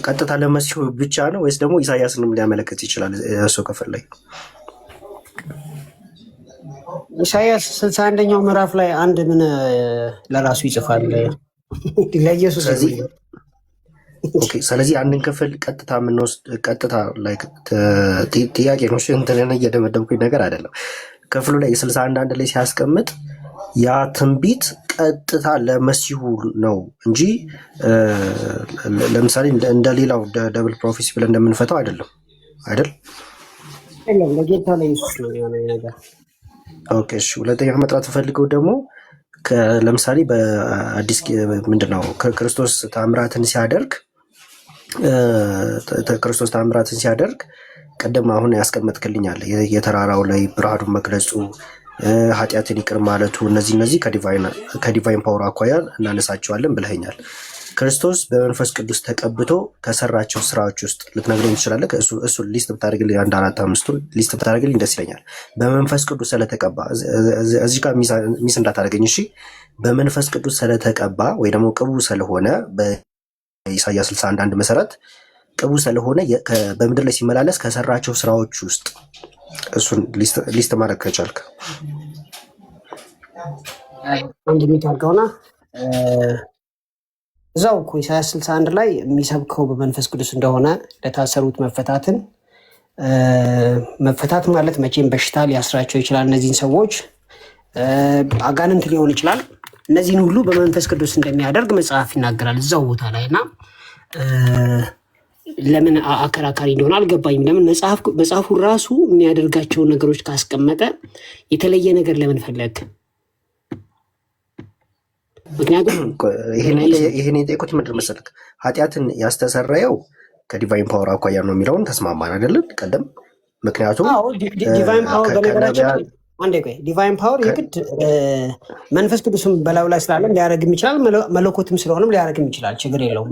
ቀጥታ ለመሲሁ ብቻ ነው ወይስ ደግሞ ኢሳያስንም ሊያመለክት ይችላል? እሱ ክፍል ላይ ኢሳያስ 61ኛው ምዕራፍ ላይ አንድ ምን ለራሱ ይጽፋል ለኢየሱስ። ስለዚህ አንድን ክፍል ቀጥታ የምንወስድ ቀጥታ ጥያቄ ነው። እንትን እየደመደምኩኝ ነገር አይደለም። ክፍሉ ላይ 61 1 ላይ ሲያስቀምጥ ያ ትንቢት ቀጥታ ለመሲሁ ነው እንጂ ለምሳሌ እንደሌላው ደብል ፕሮፌሲ ብለን እንደምንፈታው አይደለም አይደል? ለጌታ ለኢየሱስ ነው የሆነ ነገር። ኦኬ እሺ። ሁለተኛ መጥራት ፈልገው ደግሞ ለምሳሌ በአዲስ ምንድነው ክርስቶስ ታምራትን ሲያደርግ ቅድም አሁን ያስቀመጥክልኛል የተራራው ላይ ብርሃኑን መግለጹ ኃጢአትን ይቅር ማለቱ እነዚህ ከዲቫይን ፓወር አኳያ እናነሳቸዋለን ብለኸኛል። ክርስቶስ በመንፈስ ቅዱስ ተቀብቶ ከሰራቸው ስራዎች ውስጥ ልትነግረኝ ትችላለህ? እሱ ሊስት ብታደርግልኝ 1 4 5 ሊስት ብታደርግልኝ ደስ ይለኛል። በመንፈስ ቅዱስ ስለተቀባ እዚህ ጋር ሚስ እንዳታደርገኝ እሺ። በመንፈስ ቅዱስ ስለተቀባ ወይ ደግሞ ቅቡ ስለሆነ በኢሳያስ 61 1 መሰረት ቅቡ ስለሆነ በምድር ላይ ሲመላለስ ከሰራቸው ስራዎች ውስጥ እሱን ሊስት ማድረግ ከቻልክ አንድ ቤት አድርገውና እዛው እኮ ኢሳያስ 61 ላይ የሚሰብከው በመንፈስ ቅዱስ እንደሆነ ለታሰሩት መፈታት ማለት መቼም በሽታ ሊያስራቸው ይችላል። እነዚህን ሰዎች አጋንንት ሊሆን ይችላል። እነዚህን ሁሉ በመንፈስ ቅዱስ እንደሚያደርግ መጽሐፍ ይናገራል እዛው ቦታ ላይ እና ለምን አከራካሪ እንደሆነ አልገባኝም። ለምን መጽሐፉ ራሱ የሚያደርጋቸውን ነገሮች ካስቀመጠ የተለየ ነገር ለምን ፈለግ? ምክንያቱም ይሄን የጠየቁት ምንድን መሰለህ ኃጢአትን ያስተሰረየው ከዲቫይን ፓወር አኳያ ነው የሚለውን ተስማማን አይደለም ቀደም? ምክንያቱም ዲቫይን ፓወር በነገራችን ዲቫይን ፓወር የግድ መንፈስ ቅዱስም በላዩ ላይ ስላለም ሊያደርግም ይችላል፣ መለኮትም ስለሆነም ሊያደርግም ይችላል። ችግር የለውም።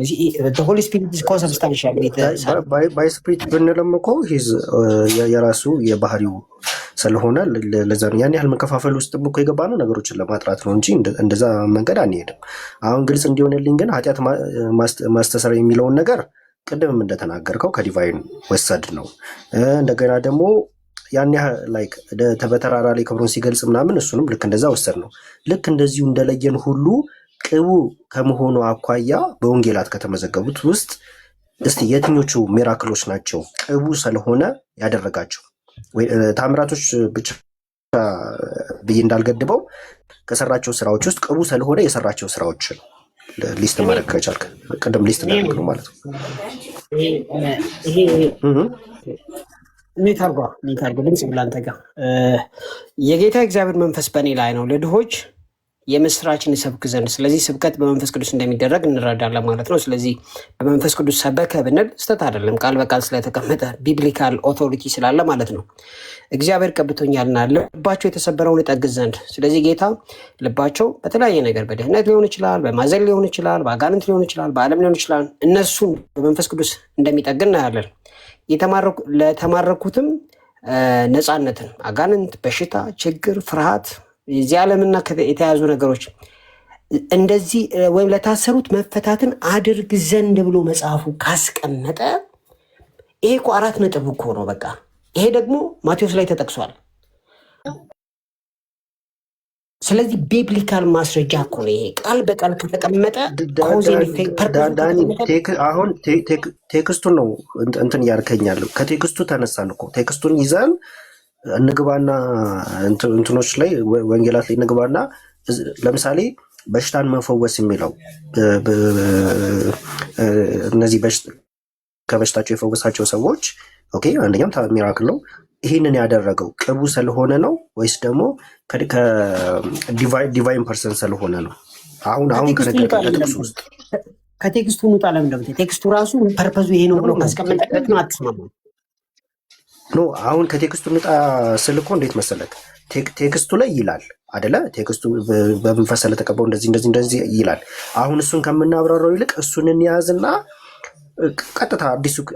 ሆሊ ስፒሪት ኮንሰብስታንሻል ባይ ስፒሪት ብንለም እኮ የራሱ የባህሪው ስለሆነ ለዛ ነው ያን ያህል መከፋፈል ውስጥ እኮ የገባ ነው ነገሮችን ለማጥራት ነው እንጂ እንደዛ መንገድ አንሄድም። አሁን ግልጽ እንዲሆንልኝ ግን ኃጢአት ማስተሰር የሚለውን ነገር ቅድምም እንደተናገርከው ከዲቫይን ወሰድ ነው። እንደገና ደግሞ ያን ያህል በተራራ ላይ ክብሩን ሲገልጽ ምናምን እሱንም ልክ እንደዛ ወሰድ ነው። ልክ እንደዚሁ እንደለየን ሁሉ ቅቡ ከመሆኑ አኳያ በወንጌላት ከተመዘገቡት ውስጥ እስቲ የትኞቹ ሚራክሎች ናቸው ቅቡ ስለሆነ ያደረጋቸው? ታምራቶች ብቻ ብዬ እንዳልገድበው ከሰራቸው ስራዎች ውስጥ ቅቡ ስለሆነ የሰራቸው ስራዎችን ሊስት ማድረግ ከቻልክ ቅድም ሊስት እንዳደረግ ነው ማለት ነው። ኔት አርጓ ድምፅ ብላንተ ጋር የጌታ እግዚአብሔር መንፈስ በእኔ ላይ ነው ለድሆች የምስራችን ይሰብክ ዘንድ። ስለዚህ ስብከት በመንፈስ ቅዱስ እንደሚደረግ እንረዳለን ማለት ነው። ስለዚህ በመንፈስ ቅዱስ ሰበከ ብንል ስተት አይደለም፣ ቃል በቃል ስለተቀመጠ ቢብሊካል ኦቶሪቲ ስላለ ማለት ነው። እግዚአብሔር ቀብቶኛልና ልባቸው የተሰበረውን እጠግዝ ዘንድ። ስለዚህ ጌታ ልባቸው በተለያየ ነገር በድህነት ሊሆን ይችላል፣ በማዘን ሊሆን ይችላል፣ በአጋንንት ሊሆን ይችላል፣ በዓለም ሊሆን ይችላል፣ እነሱን በመንፈስ ቅዱስ እንደሚጠግን እናያለን። ለተማረኩትም ነፃነትን፣ አጋንንት፣ በሽታ፣ ችግር፣ ፍርሃት፣ የዚህ ዓለምና የተያዙ ነገሮች እንደዚህ ወይም ለታሰሩት መፈታትን አድርግ ዘንድ ብሎ መጽሐፉ ካስቀመጠ ይሄ እኮ 4 ነጥብ እኮ ነው። በቃ ይሄ ደግሞ ማቴዎስ ላይ ተጠቅሷል። ስለዚህ ቢብሊካል ማስረጃ እኮ ነው ይሄ። ቃል በቃል ከተቀመጠ አሁን ቴክስቱን ነው እንትን እያልከኛለሁ። ከቴክስቱ ተነሳን እኮ ቴክስቱን ይዘን እንግባና እንትኖች ላይ ወንጌላት ላይ እንግባና ለምሳሌ በሽታን መፈወስ የሚለው እነዚህ ከበሽታቸው የፈወሳቸው ሰዎች ኦኬ፣ አንደኛም ሚራክል ነው። ይህንን ያደረገው ቅቡ ስለሆነ ነው ወይስ ደግሞ ከዲቫይን ፐርሰን ስለሆነ ነው? አሁን ከጥቅሱ ውስጥ ከቴክስቱ እንውጣ። ለምን ደግሞ ቴክስቱ ራሱ ፐርፐዙ ይሄ ነው ብሎ ካስቀመጠበት ነው አትስማማም? ኖ አሁን ከቴክስቱ እንውጣ ስል እኮ እንዴት መሰለክ፣ ቴክስቱ ላይ ይላል አደለ? ቴክስቱ በመንፈስ ስለተቀባው እንደዚህ ይላል። አሁን እሱን ከምናብራራው ይልቅ እሱን እንያዝና ቀጥታ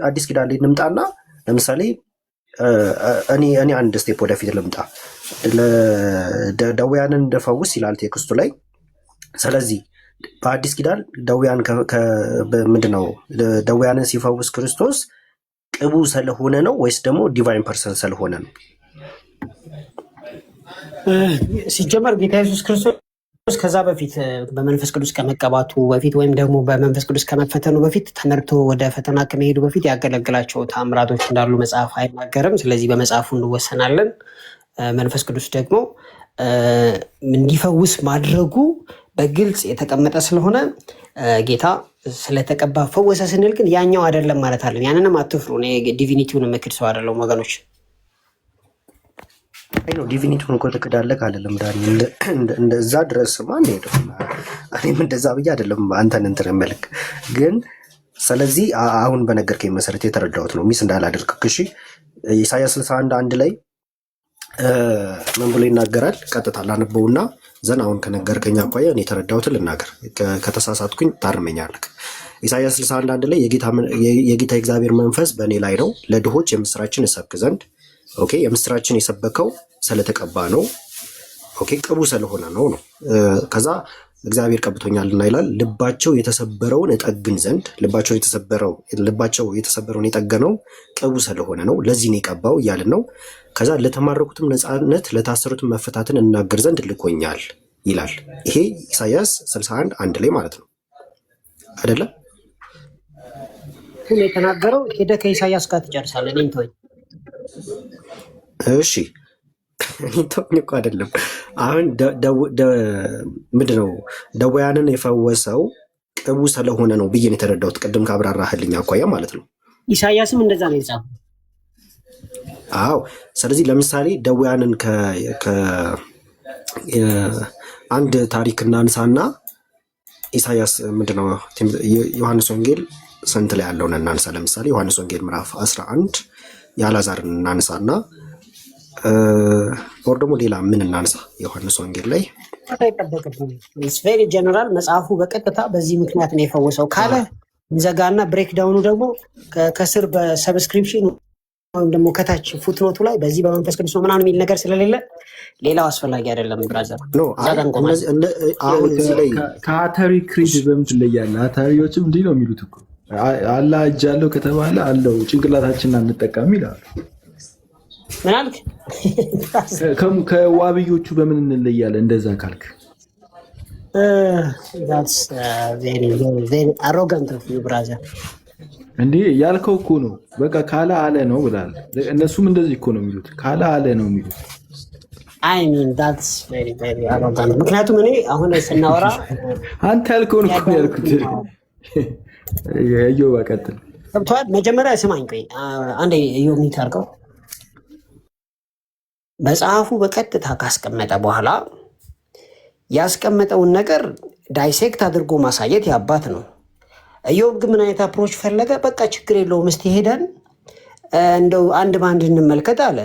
አዲስ ኪዳን ላይ እንምጣና ለምሳሌ እኔ አንድ ስቴፕ ወደፊት ልምጣ። ደዌያንን እንደፈውስ ይላል ቴክስቱ ላይ። ስለዚህ በአዲስ ኪዳን ደዌያን ምንድነው ደዌያንን ሲፈውስ ክርስቶስ ቅቡ ስለሆነ ነው ወይስ ደግሞ ዲቫይን ፐርሰን ስለሆነ ነው? ሲጀመር ጌታ ኢየሱስ ክርስቶስ ከዛ በፊት በመንፈስ ቅዱስ ከመቀባቱ በፊት ወይም ደግሞ በመንፈስ ቅዱስ ከመፈተኑ በፊት ተመርቶ ወደ ፈተና ከመሄዱ በፊት ያገለግላቸው ተአምራቶች እንዳሉ መጽሐፍ አይናገርም። ስለዚህ በመጽሐፉ እንወሰናለን። መንፈስ ቅዱስ ደግሞ እንዲፈውስ ማድረጉ በግልጽ የተቀመጠ ስለሆነ ጌታ ስለተቀባ ፈወሰ ስንል ግን ያኛው አይደለም ማለት አለን። ያንንም አትፍሩ። እኔ ዲቪኒቲውን ምክድ ሰው አይደለሁም ወገኖች። ዲቪኒቲውን እኮ ትክዳለህ አይደለም ዳኒ፣ እንደዛ ድረስማ አንሄድም። እኔም እንደዛ ብዬ አይደለም አንተን እንትን መልክ ግን። ስለዚህ አሁን በነገርከኝ መሰረት የተረዳሁት ነው፣ ሚስ እንዳላደርግ። እሺ ኢሳያስ 61:1 ላይ ምን ብሎ ይናገራል? ቀጥታ ላነበውና ዘን አሁን ከነገርከኝ አኳያ እኔ የተረዳሁትን ልናገር፣ ከተሳሳትኩኝ ታርመኛለህ። ኢሳያስ 61:1 ላይ የጌታ እግዚአብሔር መንፈስ በእኔ ላይ ነው፣ ለድሆች የምስራችን እሰብክ ዘንድ። ኦኬ፣ የምስራችን የሰበከው ስለተቀባ ነው። ኦኬ፣ ቅቡ ስለሆነ ነው። ከዛ እግዚአብሔር ቀብቶኛልና ይላል፣ ልባቸው የተሰበረውን እጠግን ዘንድ። ልባቸው የተሰበረውን የጠገነው ቅቡ ስለሆነ ነው፣ ለዚህ ነው የቀባው እያልን ነው። ከዛ ለተማረኩትም ነፃነት፣ ለታሰሩትም መፈታትን እናገር ዘንድ ልኮኛል ይላል። ይሄ ኢሳያስ 61:1 ላይ ማለት ነው አይደለም? የተናገረው ሄደ ከኢሳያስ ጋር ትጨርሳለህ። እኔን ተወኝ። እሺ ተወኝ እኮ አይደለም። አሁን ምንድነው ደዌያንን የፈወሰው ቅቡ ስለሆነ ነው ብዬ ነው የተረዳሁት፣ ቅድም ካብራራህልኝ አኳያ ማለት ነው። ኢሳያስም እንደዛ ነው የጻፈው። አዎ። ስለዚህ ለምሳሌ ደዌያንን አንድ ታሪክ እናንሳና ኢሳያስ ምንድነው ዮሐንስ ወንጌል ስንት ላይ ያለውን እናንሳ። ለምሳሌ ዮሐንስ ወንጌል ምዕራፍ 11 የአልዓዛርን እናንሳና ወር ደግሞ ሌላ ምን እናንሳ? ዮሐንስ ወንጌል ላይ ቬሪ ጀነራል መጽሐፉ በቀጥታ በዚህ ምክንያት ነው የፈወሰው ካለ ዘጋና ብሬክዳውኑ ደግሞ ከስር በሰብስክሪፕሽን ወይም ደግሞ ከታች ፉትኖቱ ላይ በዚህ በመንፈስ ቅዱስ ነው ምናምን የሚል ነገር ስለሌለ ሌላው አስፈላጊ አይደለም። ብራዘር አሁን እዚህ ላይ ከአታሪ ክሪድ በምን ትለያለህ? አታሪዎችም እንዲህ ነው የሚሉት እኮ አላህ እጅ አለው ከተባለ አለው ጭንቅላታችንን አንጠቀም ይላሉ። ምን አልክ? ከዋብዮቹ በምን እንለያለን? እንደዛ ካልክ አሮጋንት ብራዘር። እንዲህ ያልከው እኮ ነው። በቃ ካለ አለ ነው ብላል። እነሱም እንደዚህ እኮ ነው የሚሉት፣ ካለ አለ ነው የሚሉት። ምክንያቱም እኔ አሁን ስናወራ አንተ ያልከውን እኮ ነው ያልኩት። እዮ ቀጥል። ገብቶሃል? መጀመሪያ ስማኝ፣ ቆይ አንዴ እዮ ሚት አድርገው። መጽሐፉ በቀጥታ ካስቀመጠ በኋላ ያስቀመጠውን ነገር ዳይሴክት አድርጎ ማሳየት ያባት ነው። ኢዮብ ግን ምን አይነት አፕሮች ፈለገ? በቃ ችግር የለውም እስቲ ሄደን እንደው አንድ በአንድ እንመልከት አለ።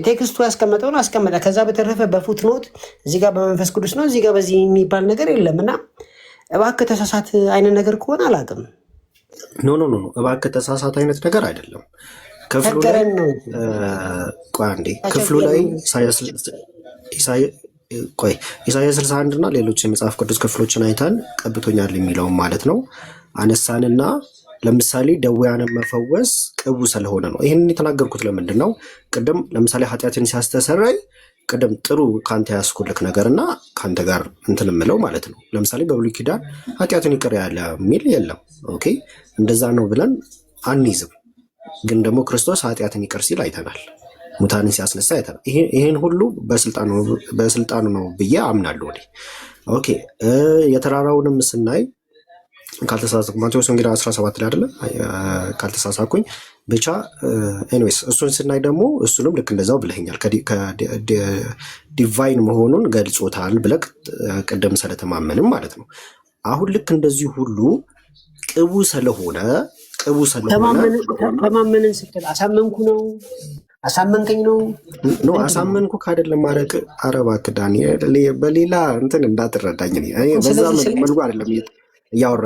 ቴክስቱ ያስቀመጠውን አስቀመጠ። ከዛ በተረፈ በፉትኖት እዚህ ጋር በመንፈስ ቅዱስ ነው እዚህ ጋር በዚህ የሚባል ነገር የለም። እና እባክህ ተሳሳት አይነት ነገር ከሆነ አላውቅም። ኖ እባክህ ተሳሳት አይነት ነገር አይደለም። ክፍሉ ላይ ኢሳያስ 61 እና ሌሎች የመጽሐፍ ቅዱስ ክፍሎችን አይተን ቀብቶኛል የሚለውን ማለት ነው አነሳንና ለምሳሌ ደዌያንን መፈወስ ቅቡ ስለሆነ ነው። ይህንን የተናገርኩት ለምንድን ነው? ቅድም ለምሳሌ ኃጢአትን ሲያስተሰረይ ቅድም ጥሩ ከአንተ ያስኩልክ ነገርና ከአንተ ጋር እንትን ምለው ማለት ነው። ለምሳሌ በብሉይ ኪዳን ኃጢአትን ይቅር ያለ የሚል የለም። ኦኬ እንደዛ ነው ብለን አንይዝም። ግን ደግሞ ክርስቶስ ኃጢአትን ይቅር ሲል አይተናል። ሙታንን ሲያስነሳ አይተናል። ይህን ሁሉ በስልጣኑ ነው ብዬ አምናለሁ። ኦኬ የተራራውንም ስናይ ካልተሳሳትኩ ማቴዎስ ወንጌል 17 ላይ አይደለ ካልተሳሳትኩኝ ብቻ ኤኒዌይስ እሱን ስናይ ደግሞ እሱንም ልክ እንደዛው ብለኸኛል ዲቫይን መሆኑን ገልጾታል ብለህ ቅድም ስለተማመንም ማለት ነው። አሁን ልክ እንደዚህ ሁሉ ቅቡ ስለሆነ ተማመንን ስትል አሳመንኩ ነው አሳመንከኝ ነው ኖ አሳመንኩ ካደለም ማረቅ አረባክ ዳንኤል በሌላ እንትን እንዳትረዳኝ እኔ በዛ መልኩ አይደለም እያወራ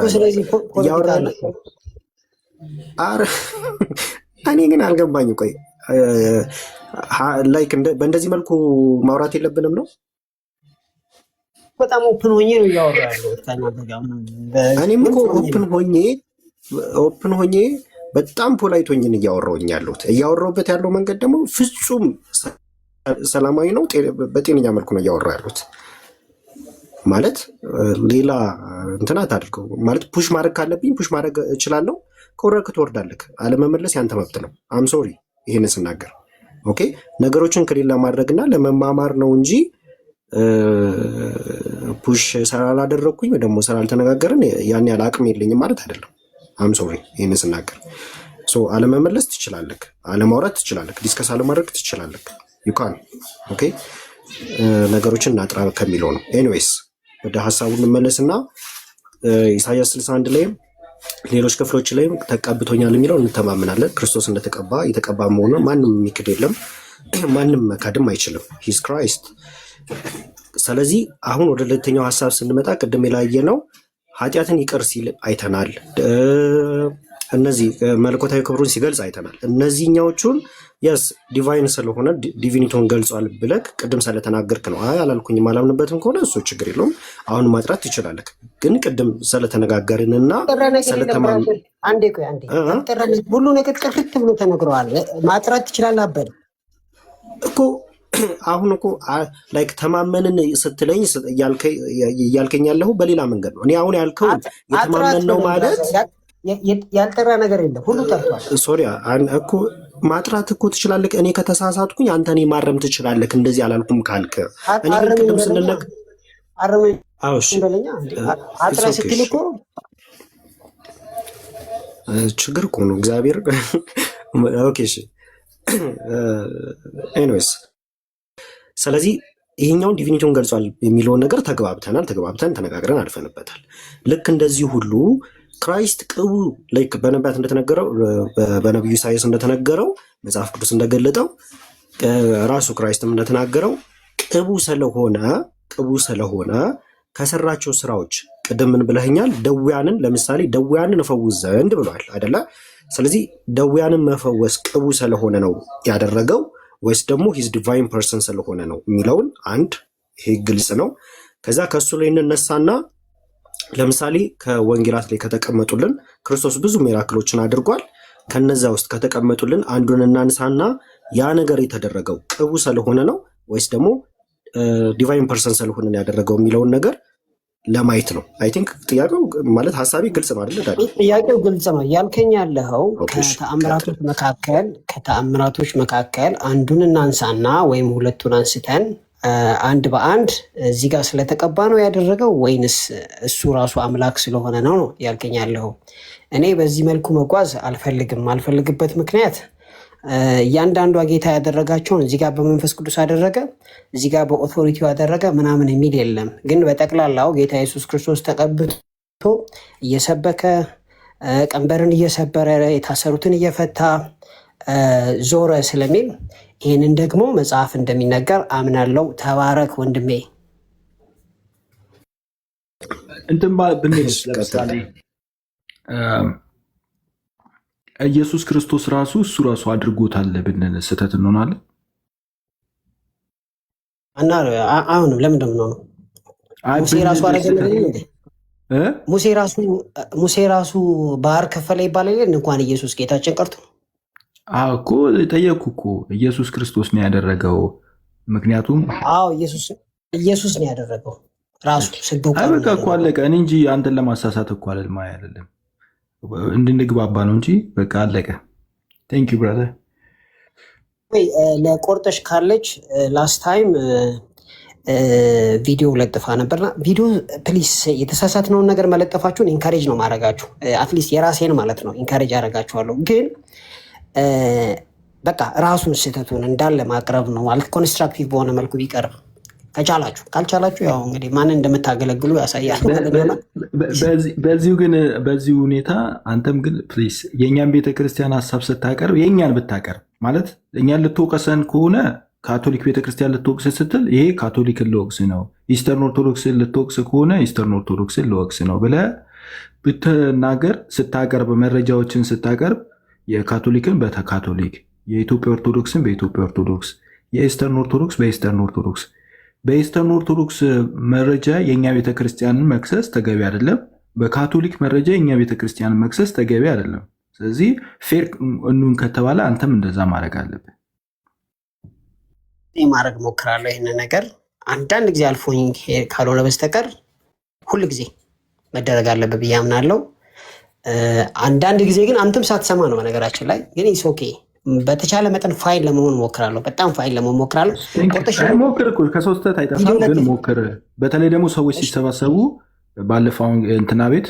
አረ እኔ ግን አልገባኝ። ቆይ ላይክ በእንደዚህ መልኩ ማውራት የለብንም ነው። በጣም ኦፕን ሆኜ ነው እያወራ ያለው። እኔም እኮ ኦፕን ሆኜ በጣም ፖላይት ሆኜ እያወራሁኝ ያለሁት እያወራሁበት ያለው መንገድ ደግሞ ፍጹም ሰላማዊ ነው። በጤነኛ መልኩ ነው እያወራ ያለሁት። ማለት ሌላ እንትን አታድርገው። ማለት ፑሽ ማድረግ ካለብኝ ፑሽ ማድረግ እችላለሁ። ከወረድክ ትወርዳለህ። አለመመለስ ያንተ መብት ነው። አም ሶሪ ይህንን ስናገር ኦኬ። ነገሮችን ከሌላ ማድረግና ለመማማር ነው እንጂ ፑሽ ስላላደረግኩኝ ወይ ደግሞ ስላልተነጋገርን ያን ያህል አቅም የለኝም ማለት አይደለም። አም ሶሪ ይህንን ስናገር አለመመለስ ትችላለህ፣ አለማውራት ትችላለህ፣ ዲስከስ አለማድረግ ትችላለህ። ዩካን ኦኬ። ነገሮችን እናጥራ ከሚለው ነው። ኤኒዌይስ ወደ ሀሳቡ እንመለስና ኢሳያስ 61 ላይም ሌሎች ክፍሎች ላይም ተቀብቶኛል የሚለው እንተማመናለን። ክርስቶስ እንደተቀባ የተቀባ መሆኑን ማንም የሚክድ የለም፣ ማንም መካድም አይችልም። ሂዝ ክራይስት። ስለዚህ አሁን ወደ ሁለተኛው ሀሳብ ስንመጣ ቅድም የላየ ነው ኃጢአትን ይቅር ሲል አይተናል። እነዚህ መለኮታዊ ክብሩን ሲገልጽ አይተናል። እነዚህኛዎቹን የስ ዲቫይን ስለሆነ ዲቪኒቲውን ገልጿል ብለህ ቅድም ስለተናገርክ ነው። አይ አላልኩኝም አላምንበትም ከሆነ እሱ ችግር የለውም። አሁን ማጥራት ትችላለህ። ግን ቅድም ስለተነጋገርንና ሁሉ ነገር ጥርት ብሎ ተነግረዋል። ማጥራት ትችላለህ አበደ እኮ አሁን እኮ ላይክ ተማመንን ስትለኝ እያልከኝ ያለሁ በሌላ መንገድ ነው። እኔ አሁን ያልከው የተማመን ነው ማለት ያልጠራ ነገር የለም፣ ሁሉ ጠርቷል። ሶሪ እኮ ማጥራት እኮ ትችላለህ። እኔ ከተሳሳትኩኝ አንተ እኔ ማረም ትችላለህ። እንደዚህ አላልኩም ካልክ እኔ ግን ቅድም ስንነግ አጥራ ስትል እኮ ችግር እኮ ነው እግዚአብሔር። ኦኬ እሺ ኤኒዌይስ ስለዚህ ይሄኛውን ዲቪኒቲውን ገልጿል የሚለውን ነገር ተግባብተን ተነጋግረን አልፈንበታል። ልክ እንደዚህ ሁሉ ክራይስት ቅቡ ላይክ በነቢያት እንደተነገረው በነቢዩ ኢሳያስ እንደተነገረው መጽሐፍ ቅዱስ እንደገለጠው ራሱ ክራይስትም እንደተናገረው ቅቡ ስለሆነ ከሰራቸው ስራዎች ቅድም ምን ብለኸኛል? ለምሳሌ ደዌያንን እፈውስ ዘንድ ብሏል አይደለ? ስለዚህ ደዌያንን መፈወስ ቅቡ ስለሆነ ነው ያደረገው ወይስ ደግሞ ሂዝ ዲቫይን ፐርሰን ስለሆነ ነው የሚለውን አንድ ይሄ ግልጽ ነው። ከዛ ከእሱ ላይ እንነሳና ለምሳሌ ከወንጌላት ላይ ከተቀመጡልን ክርስቶስ ብዙ ሚራክሎችን አድርጓል። ከነዛ ውስጥ ከተቀመጡልን አንዱን እናንሳና ያ ነገር የተደረገው ቅቡ ስለሆነ ነው ወይስ ደግሞ ዲቫይን ፐርሰን ስለሆነ ነው ያደረገው የሚለውን ነገር ለማየት ነው። አይ ቲንክ ጥያቄው ማለት ሀሳቤ ግልጽ ነው አይደል? ጥያቄው ግልጽ ነው። ያልከኝ ያለኸው ከተአምራቶች መካከል አንዱን እናንሳና ወይም ሁለቱን አንስተን አንድ በአንድ እዚህ ጋር ስለተቀባ ነው ያደረገው ወይንስ እሱ ራሱ አምላክ ስለሆነ ነው ያልከኝ ያለኸው? እኔ በዚህ መልኩ መጓዝ አልፈልግበት ምክንያት እያንዳንዷ ጌታ ያደረጋቸውን እዚህ ጋር በመንፈስ ቅዱስ አደረገ፣ እዚህ ጋር በኦቶሪቲው አደረገ ምናምን የሚል የለም። ግን በጠቅላላው ጌታ ኢየሱስ ክርስቶስ ተቀብቶ እየሰበከ ቀንበርን እየሰበረ የታሰሩትን እየፈታ ዞረ ስለሚል ይህንን ደግሞ መጽሐፍ እንደሚነገር አምናለው። ተባረክ ወንድሜ። እንትን ብንል ለምሳሌ ኢየሱስ ክርስቶስ ራሱ እሱ ራሱ አድርጎታል ብንል ስህተት እንሆናለን? አሁንም ለምንድን ነው ሙሴ ራሱ ሙሴ ራሱ ባህር ከፈለ ይባላል። እንኳን ኢየሱስ ጌታችን ቀርቶ እኮ ጠየቅኩ እኮ ኢየሱስ ክርስቶስ ነው ያደረገው። ምክንያቱም ኢየሱስ ነው ያደረገው ራሱ በቃ እኮ አለቀ። እኔ እንጂ አንተን ለማሳሳት እኮ አይደለም እንድንግባባ ነው እንጂ በቃ አለቀ። ቴንክ ዩ ብራዘር። ለቆርጠሽ ካለች ላስት ታይም ቪዲዮ ለጥፋ ነበርና ቪዲዮ ፕሊስ የተሳሳትነውን ነገር መለጠፋችሁን ኢንካሬጅ ነው ማድረጋችሁ። አትሊስት የራሴን ማለት ነው ኢንካሬጅ አደርጋችኋለሁ። ግን በቃ ራሱን ስህተቱን እንዳለ ማቅረብ ነው ማለት ኮንስትራክቲቭ በሆነ መልኩ ቢቀርብ ከቻላችሁ፣ ካልቻላችሁ ያው እንግዲህ ማንን እንደምታገለግሉ ያሳያል። በዚሁ ግን በዚሁ ሁኔታ አንተም ግን ፕሊስ የእኛን ቤተክርስቲያን ሀሳብ ስታቀርብ የእኛን ብታቀርብ ማለት እኛን ልትወቀሰን ከሆነ ካቶሊክ ቤተክርስቲያን ልትወቅስ ስትል ይሄ ካቶሊክን ልወቅስ ነው፣ ኢስተርን ኦርቶዶክስን ልትወቅስ ከሆነ ኢስተርን ኦርቶዶክስን ልወቅስ ነው ብለህ ብትናገር፣ ስታቀርብ መረጃዎችን ስታቀርብ የካቶሊክን በካቶሊክ፣ የኢትዮጵያ ኦርቶዶክስን በኢትዮጵያ ኦርቶዶክስ፣ የኢስተርን ኦርቶዶክስ በኢስተርን ኦርቶዶክስ በኢስተርን ኦርቶዶክስ መረጃ የእኛ ቤተክርስቲያንን መክሰስ ተገቢ አይደለም። በካቶሊክ መረጃ የእኛ ቤተክርስቲያንን መክሰስ ተገቢ አይደለም። ስለዚህ ፌር እኑን ከተባለ አንተም እንደዛ ማድረግ አለብን። ማድረግ ሞክራለሁ። ይህን ነገር አንዳንድ ጊዜ አልፎኝ ካልሆነ በስተቀር ሁል ጊዜ መደረግ አለበት ብዬ አምናለሁ። አንዳንድ ጊዜ ግን አንተም ሳትሰማ ነው። በነገራችን ላይ ግን ኢስ ኦኬ። በተቻለ መጠን ፋይል ለመሆን ሞክራለሁ። በጣም ፋይል ለመሆን ሞክራለሁ። ሞክር፣ ከሶስተት አይጠፋም፣ ግን ሞክር። በተለይ ደግሞ ሰዎች ሲሰባሰቡ ባለፈው እንትና ቤት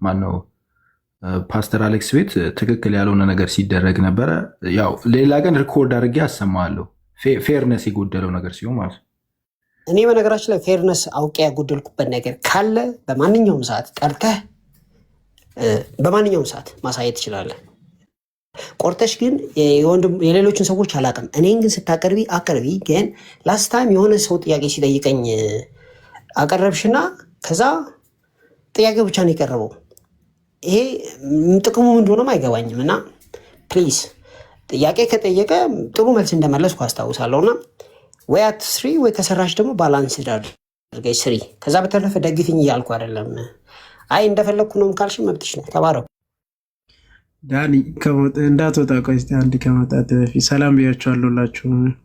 ማነው ፓስተር አሌክስ ቤት ትክክል ያልሆነ ነገር ሲደረግ ነበረ። ያው ሌላ ቀን ሪኮርድ አድርጌ አሰማለሁ። ፌርነስ የጎደለው ነገር ሲሆን ማለት ነው። እኔ በነገራችን ላይ ፌርነስ አውቄ ያጎደልኩበት ነገር ካለ በማንኛውም ሰዓት ጠርተህ በማንኛውም ሰዓት ማሳየት ትችላለህ። ቆርጠሽ ግን የሌሎችን ሰዎች አላውቅም። እኔን ግን ስታቀርቢ አቅርቢ። ግን ላስት ታይም የሆነ ሰው ጥያቄ ሲጠይቀኝ አቀረብሽና ከዛ ጥያቄው ብቻ ነው የቀረበው። ይሄ ጥቅሙ እንደሆነም አይገባኝም። እና ፕሊዝ ጥያቄ ከጠየቀ ጥሩ መልስ እንደመለስኩ አስታውሳለሁ። እና ወይ አትስሪ ወይ ከሰራሽ ደግሞ ባላንስ አድርገሽ ስሪ። ከዛ በተረፈ ደግፍኝ እያልኩ አይደለም። አይ እንደፈለግኩ ነው ካልሽ መብትሽ ነው። ተባረኩ። ዳኒ እንዳትወጣ ቆይ እስኪ አንድ ከመውጣት በፊት ሰላም ብያችኋለሁ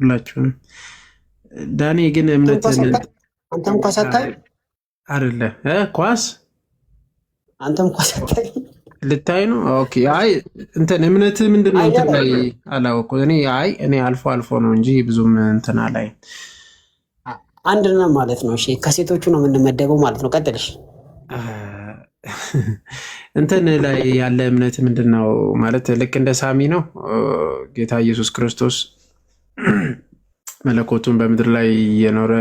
ሁላችሁንም። ዳኒ ግን እምነትን አንተም ኳስ አታይ አይደለ? ኳስ አንተም ኳስ አታይ ልታይ ነው? ኦኬ። አይ እንትን እምነት ምንድን ነው እንትን ላይ አላወኩም እኔ አልፎ አልፎ ነው እንጂ ብዙም እንትን ላይ አንድ ነው ማለት ነው። እሺ ከሴቶቹ ነው የምንመደበው ማለት ነው። ቀጥልሽ። እንትን ላይ ያለ እምነት ምንድን ነው ማለት ልክ እንደ ሳሚ ነው። ጌታ ኢየሱስ ክርስቶስ መለኮቱን በምድር ላይ የኖረ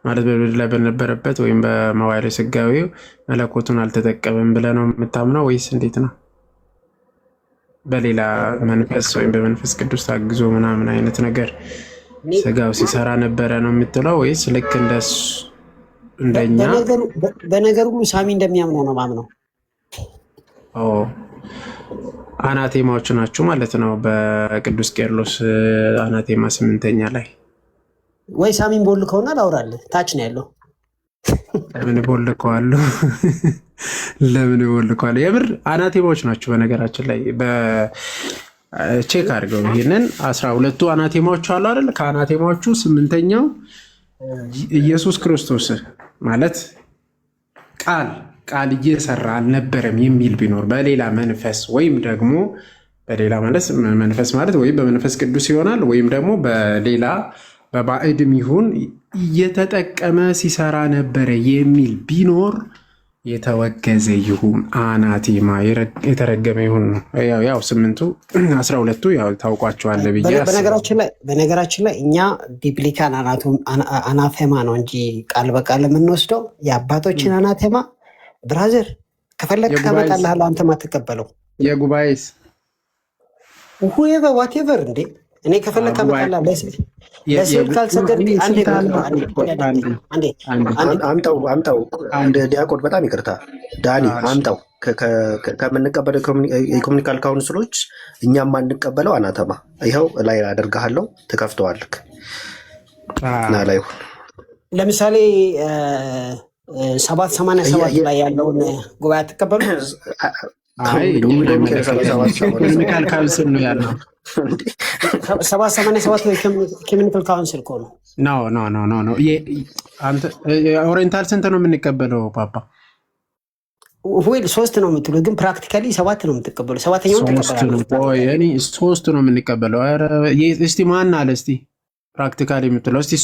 ማለት በምድር ላይ በነበረበት ወይም በመዋዕለ ሥጋዌው መለኮቱን አልተጠቀመም ብለህ ነው የምታምነው ወይስ እንዴት ነው? በሌላ መንፈስ ወይም በመንፈስ ቅዱስ ታግዞ ምናምን አይነት ነገር ስጋው ሲሰራ ነበረ ነው የምትለው ወይስ ልክ እንደኛ በነገር ሁሉ ሳሚ እንደሚያምነው ነው ማምነው? አናቴማዎች ናችሁ ማለት ነው። በቅዱስ ቄርሎስ አናቴማ 8ኛ ላይ ወይ ሳሚን ቦልከውና ላውራለህ። ታች ነው ያለው። ለምን ቦልከዋለሁ? ለምን ቦልከዋለሁ? የምር አናቴማዎች ናችሁ። በነገራችን ላይ ቼክ አድርገው ይሄንን 12ቱ አናቴማዎች አሉ አይደል? ከአናቴማዎቹ 8ኛው ኢየሱስ ክርስቶስ ማለት ቃል እየሰራ አልነበረም የሚል ቢኖር በሌላ መንፈስ ወይም ደግሞ በሌላ መንፈስ ማለት ወይም በመንፈስ ቅዱስ ይሆናል ወይም ደግሞ በሌላ በባዕድም ይሁን እየተጠቀመ ሲሰራ ነበረ የሚል ቢኖር የተወገዘ ይሁን፣ አናቴማ የተረገመ ይሁን። ያው 12ቱ ያው ታውቋቸዋል ብዬ በነገራችን ላይ እኛ ቢብሊካን አናቴማ ነው እንጂ ቃል በቃል የምንወስደው የአባቶችን አናቴማ ብራዘር ከፈለግ ከመጣልሃለሁ አንተ ማትቀበለው የጉባኤስ ሁኤቨር ዋቴቨር እንዴ እኔ ከፈለግ ከመጣልሃለሁ ለስዕል ካልሰገድ አምጣው አንድ ዲያቆን በጣም ይቅርታ ዳኒ አምጣው ከምንቀበለው የኮሚኒካል ካውንስሎች እኛም ማንቀበለው አናተማ ይኸው ላይ አደርግሃለሁ ትከፍተዋልክ እና ላይ ለምሳሌ 787 ላይ ያለውን ጉባኤ አትቀበሉ? ኮሚኒካል ካውንስል ነው ያለው። 787 ኮሚኒካል ካውንስል እኮ ነው። ኖ ኦሪየንታል ስንት ነው የምንቀበለው ፓፓ? ወይ 3 ነው የምትሉት፣ ግን ፕራክቲካሊ 7 ነው የምትቀበሉ። 7ኛውን ተቀበላችሁ። 3 ነው የምንቀበለው። እስቲ ማን አለ እስቲ ፕራክቲካሊ የምትለው እስቲ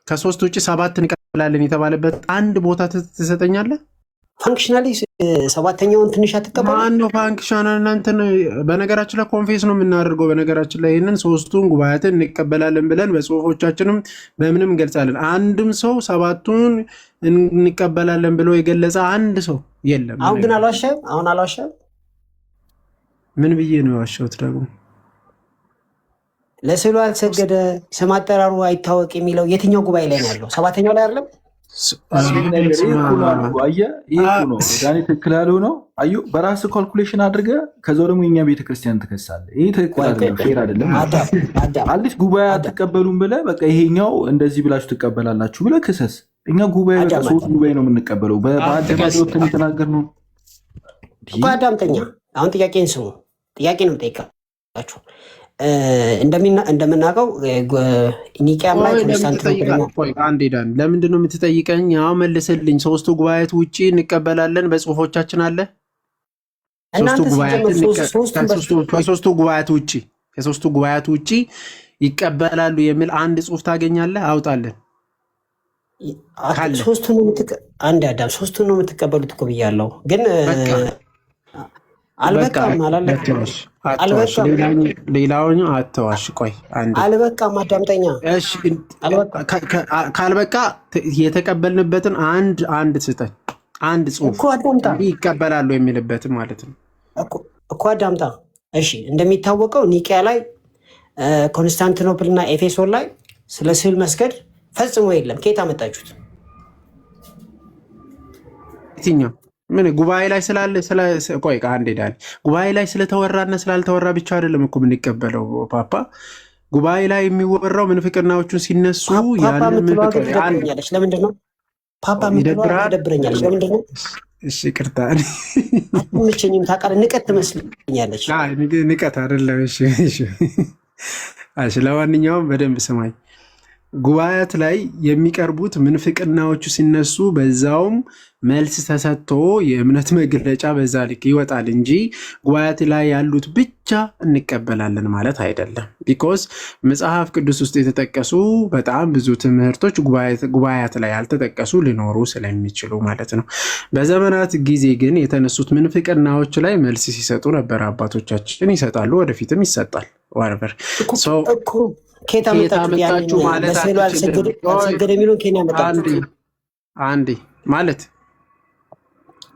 ከ3 ውጭ 7 እንቀበላለን የተባለበት አንድ ቦታ ትሰጠኛለህ? ፋንክሽናሊ ሰባተኛውን ትንሽ አትቀበሉ? ማነው ፋንክሽናል? እናንተን በነገራችን ላይ ኮንፌስ ነው የምናደርገው። በነገራችን ላይ ይህንን 3ቱን ጉባኤያትን እንቀበላለን ብለን በጽሁፎቻችንም በምንም እንገልጻለን። አንድም ሰው 7ቱን እንቀበላለን ብሎ የገለጸ አንድ ሰው የለም። አሁን ግን አልዋሻም። አሁን አልዋሻም። ምን ብዬ ነው የዋሻሁት? ደግሞ ለስዕሉ ያልሰገደ ስም አጠራሩ አይታወቅ የሚለው የትኛው ጉባኤ ላይ ነው ያለው? 7ኛው ላይ አይደለም? ዳኒ ትክክል ያልሆነው አዩ በራስ ካልኩሌሽን አድርገ ከዛው ደግሞ የኛ ቤተክርስቲያን ትከሳለ። ይህ ትክክል አይደለም፣ ፌር አይደለም። አዲስ ጉባኤ አትቀበሉም ብለህ በቃ ይሄኛው እንደዚህ ብላችሁ ትቀበላላችሁ ብለህ ክሰስ። እኛ ጉባኤ በቃ 3 ጉባኤ ነው የምንቀበለው። በአደባባይ ወጥተን የተናገርነው እኮ አዳምጠኛ። አሁን ጥያቄን ስሙ። ጥያቄ ነው ጠይቃችሁ እንደምናውቀው ኒቂያም ላይ አንዴዳን ለምንድን ነው የምትጠይቀኝ? ያው መልስልኝ። 3ቱ ጉባኤት ውጭ እንቀበላለን በጽሁፎቻችን አለ። ከሶስቱ ጉባኤት ውጭ ይቀበላሉ የሚል አንድ ጽሁፍ ታገኛለህ? አውጣለን። ሶስቱን ነው የምትቀበሉት እኮ ብያለሁ፣ ግን አልበቃም አላለቀም። ሌላውን አተዋሽ። ቆይ አልበቃም፣ አዳምጠኛ። ካልበቃ የተቀበልንበትን አንድ ስጠኝ። አንድ ጽሁፍ ይቀበላሉ የሚልበትን ማለት ነው እኮ አዳምጣ። እሺ፣ እንደሚታወቀው ኒቂያ ላይ፣ ኮንስታንቲኖፕል እና ኤፌሶን ላይ ስለ ስዕል መስገድ ፈጽሞ የለም። ከየት አመጣችሁት? የትኛው ምን ጉባኤ ላይ ስላለ ቆይ አንዴ ዳኒ፣ ጉባኤ ላይ ስለተወራና ስላልተወራ ብቻ አይደለም እኮ የምንቀበለው ፓፓ። ጉባኤ ላይ የሚወራው ምንፍቅናዎቹን ሲነሱ ያንን ለምንድን ነው ፓፓ ደብረኛለች? ለምንድን ነው? እሺ ይቅርታ፣ አትመቸኝም። ታውቃለህ፣ ንቀት ትመስለኛለች። ንቀት አይደለም። እሺ ለማንኛውም በደንብ ስማኝ። ጉባኤያት ላይ የሚቀርቡት ምንፍቅናዎቹ ሲነሱ በዛውም መልስ ተሰጥቶ የእምነት መግለጫ በዛ ልክ ይወጣል እንጂ ጉባኤያት ላይ ያሉት ብቻ እንቀበላለን ማለት አይደለም። ቢኮዝ መጽሐፍ ቅዱስ ውስጥ የተጠቀሱ በጣም ብዙ ትምህርቶች ጉባኤያት ላይ ያልተጠቀሱ ሊኖሩ ስለሚችሉ ማለት ነው። በዘመናት ጊዜ ግን የተነሱት ምንፍቅናዎች ላይ መልስ ሲሰጡ ነበር። አባቶቻችን ይሰጣሉ፣ ወደፊትም ይሰጣል። ዋርበር ኬታ መጣችሁ ማለት አልሰገደ የሚሉን ኬንያ መጣችሁ አንዴ ማለት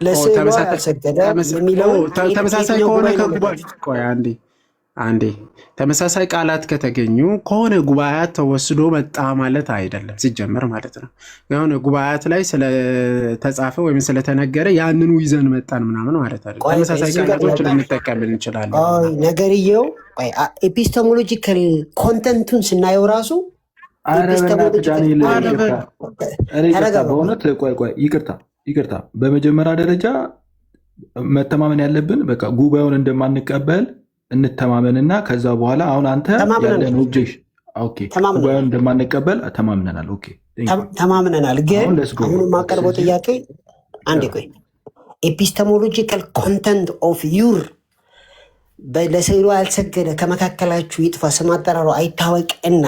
ለስዕሉ አልሰገደ የሚለው ተመሳሳይ ከሆነ ቆይ አንዴ ተመሳሳይ ቃላት ከተገኙ ከሆነ ጉባኤያት ተወስዶ መጣ ማለት አይደለም ሲጀመር ማለት ነው። የሆነ ጉባኤያት ላይ ስለተጻፈ ወይም ስለተነገረ ያንኑ ይዘን መጣን ምናምን ማለት አይደለም። ተመሳሳይ ቃላቶች ልንጠቀም እንችላለን። ነገርየው ኤፒስቴሞሎጂካል ኮንተንቱን ስናየው ራሱ በእውነት ቆይ ይቅርታ። በመጀመሪያ ደረጃ መተማመን ያለብን በቃ ጉባኤውን እንደማንቀበል እንተማመንና ከዛ በኋላ አሁን አንተ ያለን ኦብጀክሽን ጉባኤውን እንደማንቀበል ተማምነናል። ተማምነናል። ግን አሁን የማቀርበው ጥያቄ አንዴ ቆይ፣ ኤፒስቴሞሎጂካል ኮንተንት ኦፍ ዩር ለስዕሉ ያልሰገደ ከመካከላችሁ ይጥፋ ስም አጠራሩ አይታወቅና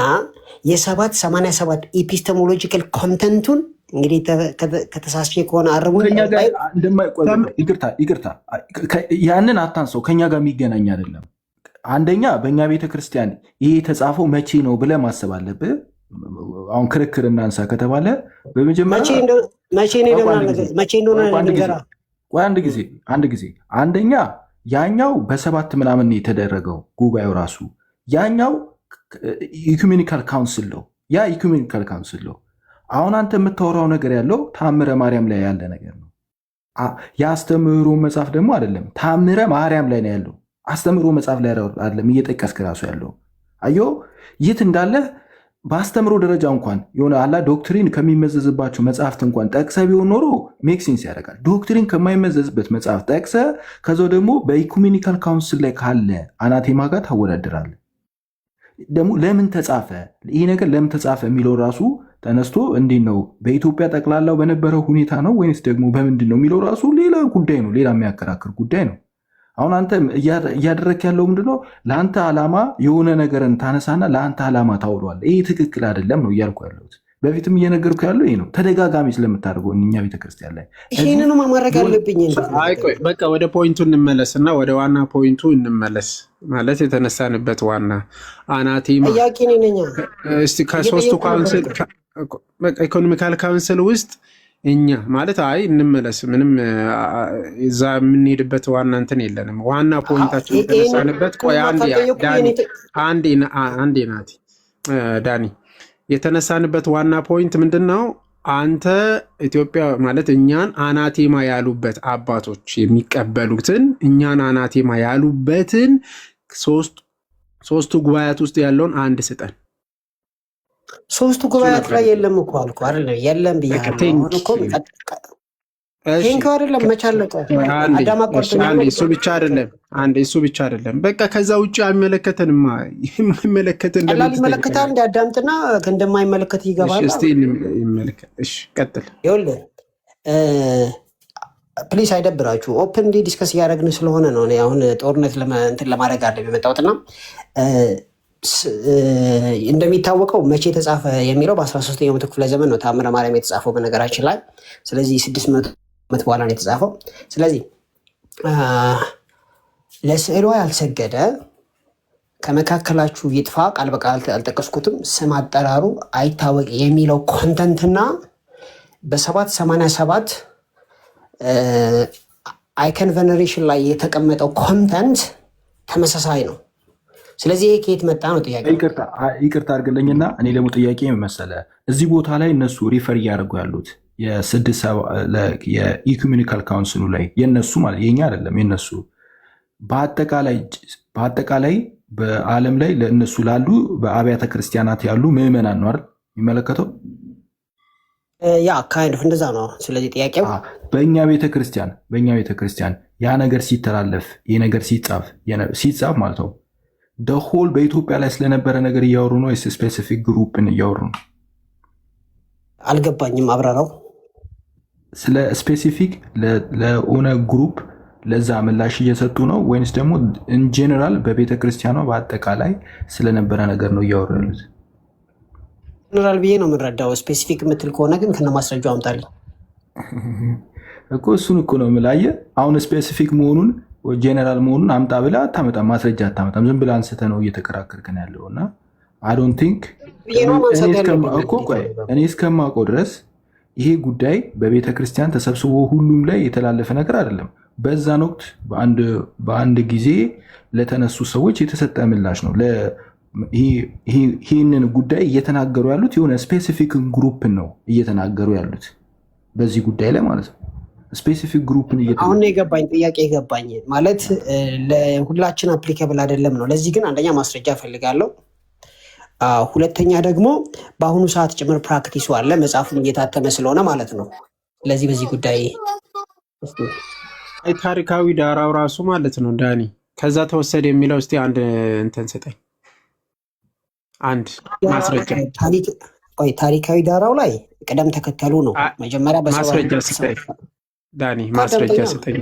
የ787 ኤፒስቴሞሎጂካል ኮንተንቱን እንግዲህ ከተሳስቼ ከሆነ አርሙ። ይቅርታ ያንን አታንሰው፣ ከኛ ጋር የሚገናኝ አይደለም። አንደኛ በእኛ ቤተክርስቲያን ይሄ የተጻፈው መቼ ነው ብለህ ማሰብ አለብህ። አሁን ክርክር እናንሳ ከተባለ በመጀመሪያ አንድ ጊዜ አንደኛ ያኛው በ7 ምናምን የተደረገው ጉባኤው ራሱ ያኛው ኢኩሜኒካል ካውንስል ነው። ያ ኢኩሜኒካል ካውንስል ነው። አሁን አንተ የምታወራው ነገር ያለው ታምረ ማርያም ላይ ያለ ነገር ነው። የአስተምህሮ መጽሐፍ ደግሞ አይደለም፣ ታምረ ማርያም ላይ ነው ያለው። አስተምህሮ መጽሐፍ ላይ አይደለም እየጠቀስክ ራሱ ያለው። አዮ የት እንዳለ በአስተምህሮ ደረጃ እንኳን የሆነ አላ ዶክትሪን ከሚመዘዝባቸው መጽሐፍት እንኳን ጠቅሰ ቢሆን ኖሮ ሜክ ሴንስ ያደርጋል። ዶክትሪን ከማይመዘዝበት መጽሐፍ ጠቅሰ ከዛው ደግሞ በኢኩሜኒካል ካውንስል ላይ ካለ አናቴማ ጋር ታወዳድራለህ። ደግሞ ለምን ተጻፈ ይሄ ነገር ለምን ተጻፈ የሚለው ራሱ ተነስቶ እንዴት ነው በኢትዮጵያ ጠቅላላው በነበረው ሁኔታ ነው ወይስ ደግሞ በምንድን ነው የሚለው ራሱ ሌላ ጉዳይ ነው፣ ሌላ የሚያከራክር ጉዳይ ነው። አሁን አንተ እያደረክ ያለው ምንድነው? ለአንተ ዓላማ የሆነ ነገርን ታነሳና ለአንተ ዓላማ ታውሏል። ይህ ትክክል አይደለም ነው እያልኩ ያለሁት። በፊትም እየነገርኩ ያለው ይሄ ነው። ተደጋጋሚ ስለምታደርገው እኛ ቤተክርስቲያን ላይ ይህንኑ ማድረግ አለብኝ። በቃ ወደ ፖይንቱ እንመለስ እና ወደ ዋና ፖይንቱ እንመለስ። ማለት የተነሳንበት ዋና አናቴማ ጥያቄ ነኝ። እስቲ ከሶስቱ ካውንስል ኢኮኖሚካል ካውንስል ውስጥ እኛ ማለት እንመለስ። ምንም እዛ የምንሄድበት ዋና እንትን የለንም። ዋና ፖይንታችን የተነሳንበት አንዴ ናቲ ዳኒ የተነሳንበት ዋና ፖይንት ምንድን ነው? አንተ ኢትዮጵያ ማለት እኛን አናቴማ ያሉበት አባቶች የሚቀበሉትን እኛን አናቴማ ያሉበትን ሶስቱ ጉባኤያት ውስጥ ያለውን አንድ ስጠን። ሶስቱ ጉባኤያት ላይ የለም እኮ አልኩ አይደል? የለም ብያለሁ እኮ አይደለም መቻለቀ እሱ ብቻ አይደለም። በቃ ከዛ ውጭ አይመለከተንማ። የማይመለከተን ይመለከታል። እንደ አዳምጥና እንደማይመለከት ይገባል። እሺ ቀጥል። ይኸውልህ ፕሊስ አይደብራችሁ። ኦፕንሊ ዲስከስ እያደረግን ስለሆነ ነው። እኔ አሁን ጦርነት እንትን ለማድረግ አለ የመጣሁትና እንደሚታወቀው መቼ የተጻፈ የሚለው በ13ኛው መቶ ክፍለ ዘመን ነው ተአምረ ማርያም የተጻፈው በነገራችን ላይ። ስለዚህ 600 ዓመት በኋላ ነው የተጻፈው። ስለዚህ ለስዕሏ ያልሰገደ ከመካከላችሁ ይጥፋ፣ ቃል በቃል አልጠቀስኩትም፣ ስም አጠራሩ አይታወቅ የሚለው ኮንተንትና በ787 አይከን ቬነሬሽን ላይ የተቀመጠው ኮንተንት ተመሳሳይ ነው። ስለዚህ ይሄ ከየት መጣ ነው ጥያቄ። ይቅርታ አድርግልኝና እኔ ደግሞ ጥያቄ መሰለ እዚህ ቦታ ላይ እነሱ ሪፈር እያደረጉ ያሉት የኢኩሜኒካል ካውንስሉ ላይ የነሱ ማለት የኛ አይደለም የነሱ በአጠቃላይ በዓለም ላይ ለእነሱ ላሉ በአብያተ ክርስቲያናት ያሉ ምዕመናን ነው አይደል የሚመለከተው? ያ ካይንድ እንደዛ ነው። ስለዚህ ጥያቄው በእኛ ቤተክርስቲያን ያ ነገር ሲተላለፍ ይህ ነገር ሲጻፍ ማለት ነው ደሆል በኢትዮጵያ ላይ ስለነበረ ነገር እያወሩ ነው ወይስ ስፔሲፊክ ግሩፕን እያወሩ ነው? አልገባኝም፣ አብራራው። ስለ ስፔሲፊክ ለሆነ ግሩፕ ለዛ ምላሽ እየሰጡ ነው ወይንስ ደግሞ ኢንጀነራል በቤተ ክርስቲያኗ በአጠቃላይ ስለነበረ ነገር ነው እያወሩ ያሉት? ጀነራል ብዬ ነው የምንረዳው። ስፔሲፊክ የምትል ከሆነ ግን ከነ ማስረጃው አምጣልኝ እኮ። እሱን እኮ ነው የምላየ። አሁን ስፔሲፊክ መሆኑን ጀነራል መሆኑን አምጣ ብላ አታመጣም፣ ማስረጃ አታመጣም። ዝም ብላ አንስተ ነው እየተከራከርከን ያለው እና አይ ዶንት ቲንክ እኔ እስከማውቀው ድረስ ይሄ ጉዳይ በቤተ ክርስቲያን ተሰብስቦ ሁሉም ላይ የተላለፈ ነገር አይደለም። በዛን ወቅት በአንድ ጊዜ ለተነሱ ሰዎች የተሰጠ ምላሽ ነው። ይህንን ጉዳይ እየተናገሩ ያሉት የሆነ ስፔሲፊክ ግሩፕን ነው እየተናገሩ ያሉት በዚህ ጉዳይ ላይ ማለት ነው። ስፔሲፊክ ግሩፕን አሁን የገባኝ ጥያቄ የገባኝ ማለት ለሁላችን አፕሊካብል አይደለም ነው። ለዚህ ግን አንደኛ ማስረጃ እፈልጋለሁ። ሁለተኛ ደግሞ በአሁኑ ሰዓት ጭምር ፕራክቲሱ አለ፣ መጽሐፉን እየታተመ ስለሆነ ማለት ነው። ስለዚህ በዚህ ጉዳይ ታሪካዊ ዳራው ራሱ ማለት ነው ዳኒ ከዛ ተወሰደ የሚለው እስቲ አንድ እንትን ስጠኝ፣ አንድ ማስረጃ። ታሪካዊ ዳራው ላይ ቅደም ተከተሉ ነው። መጀመሪያ ማስረጃ ስጠኝ ዳኒ፣ ማስረጃ ስጠኝ።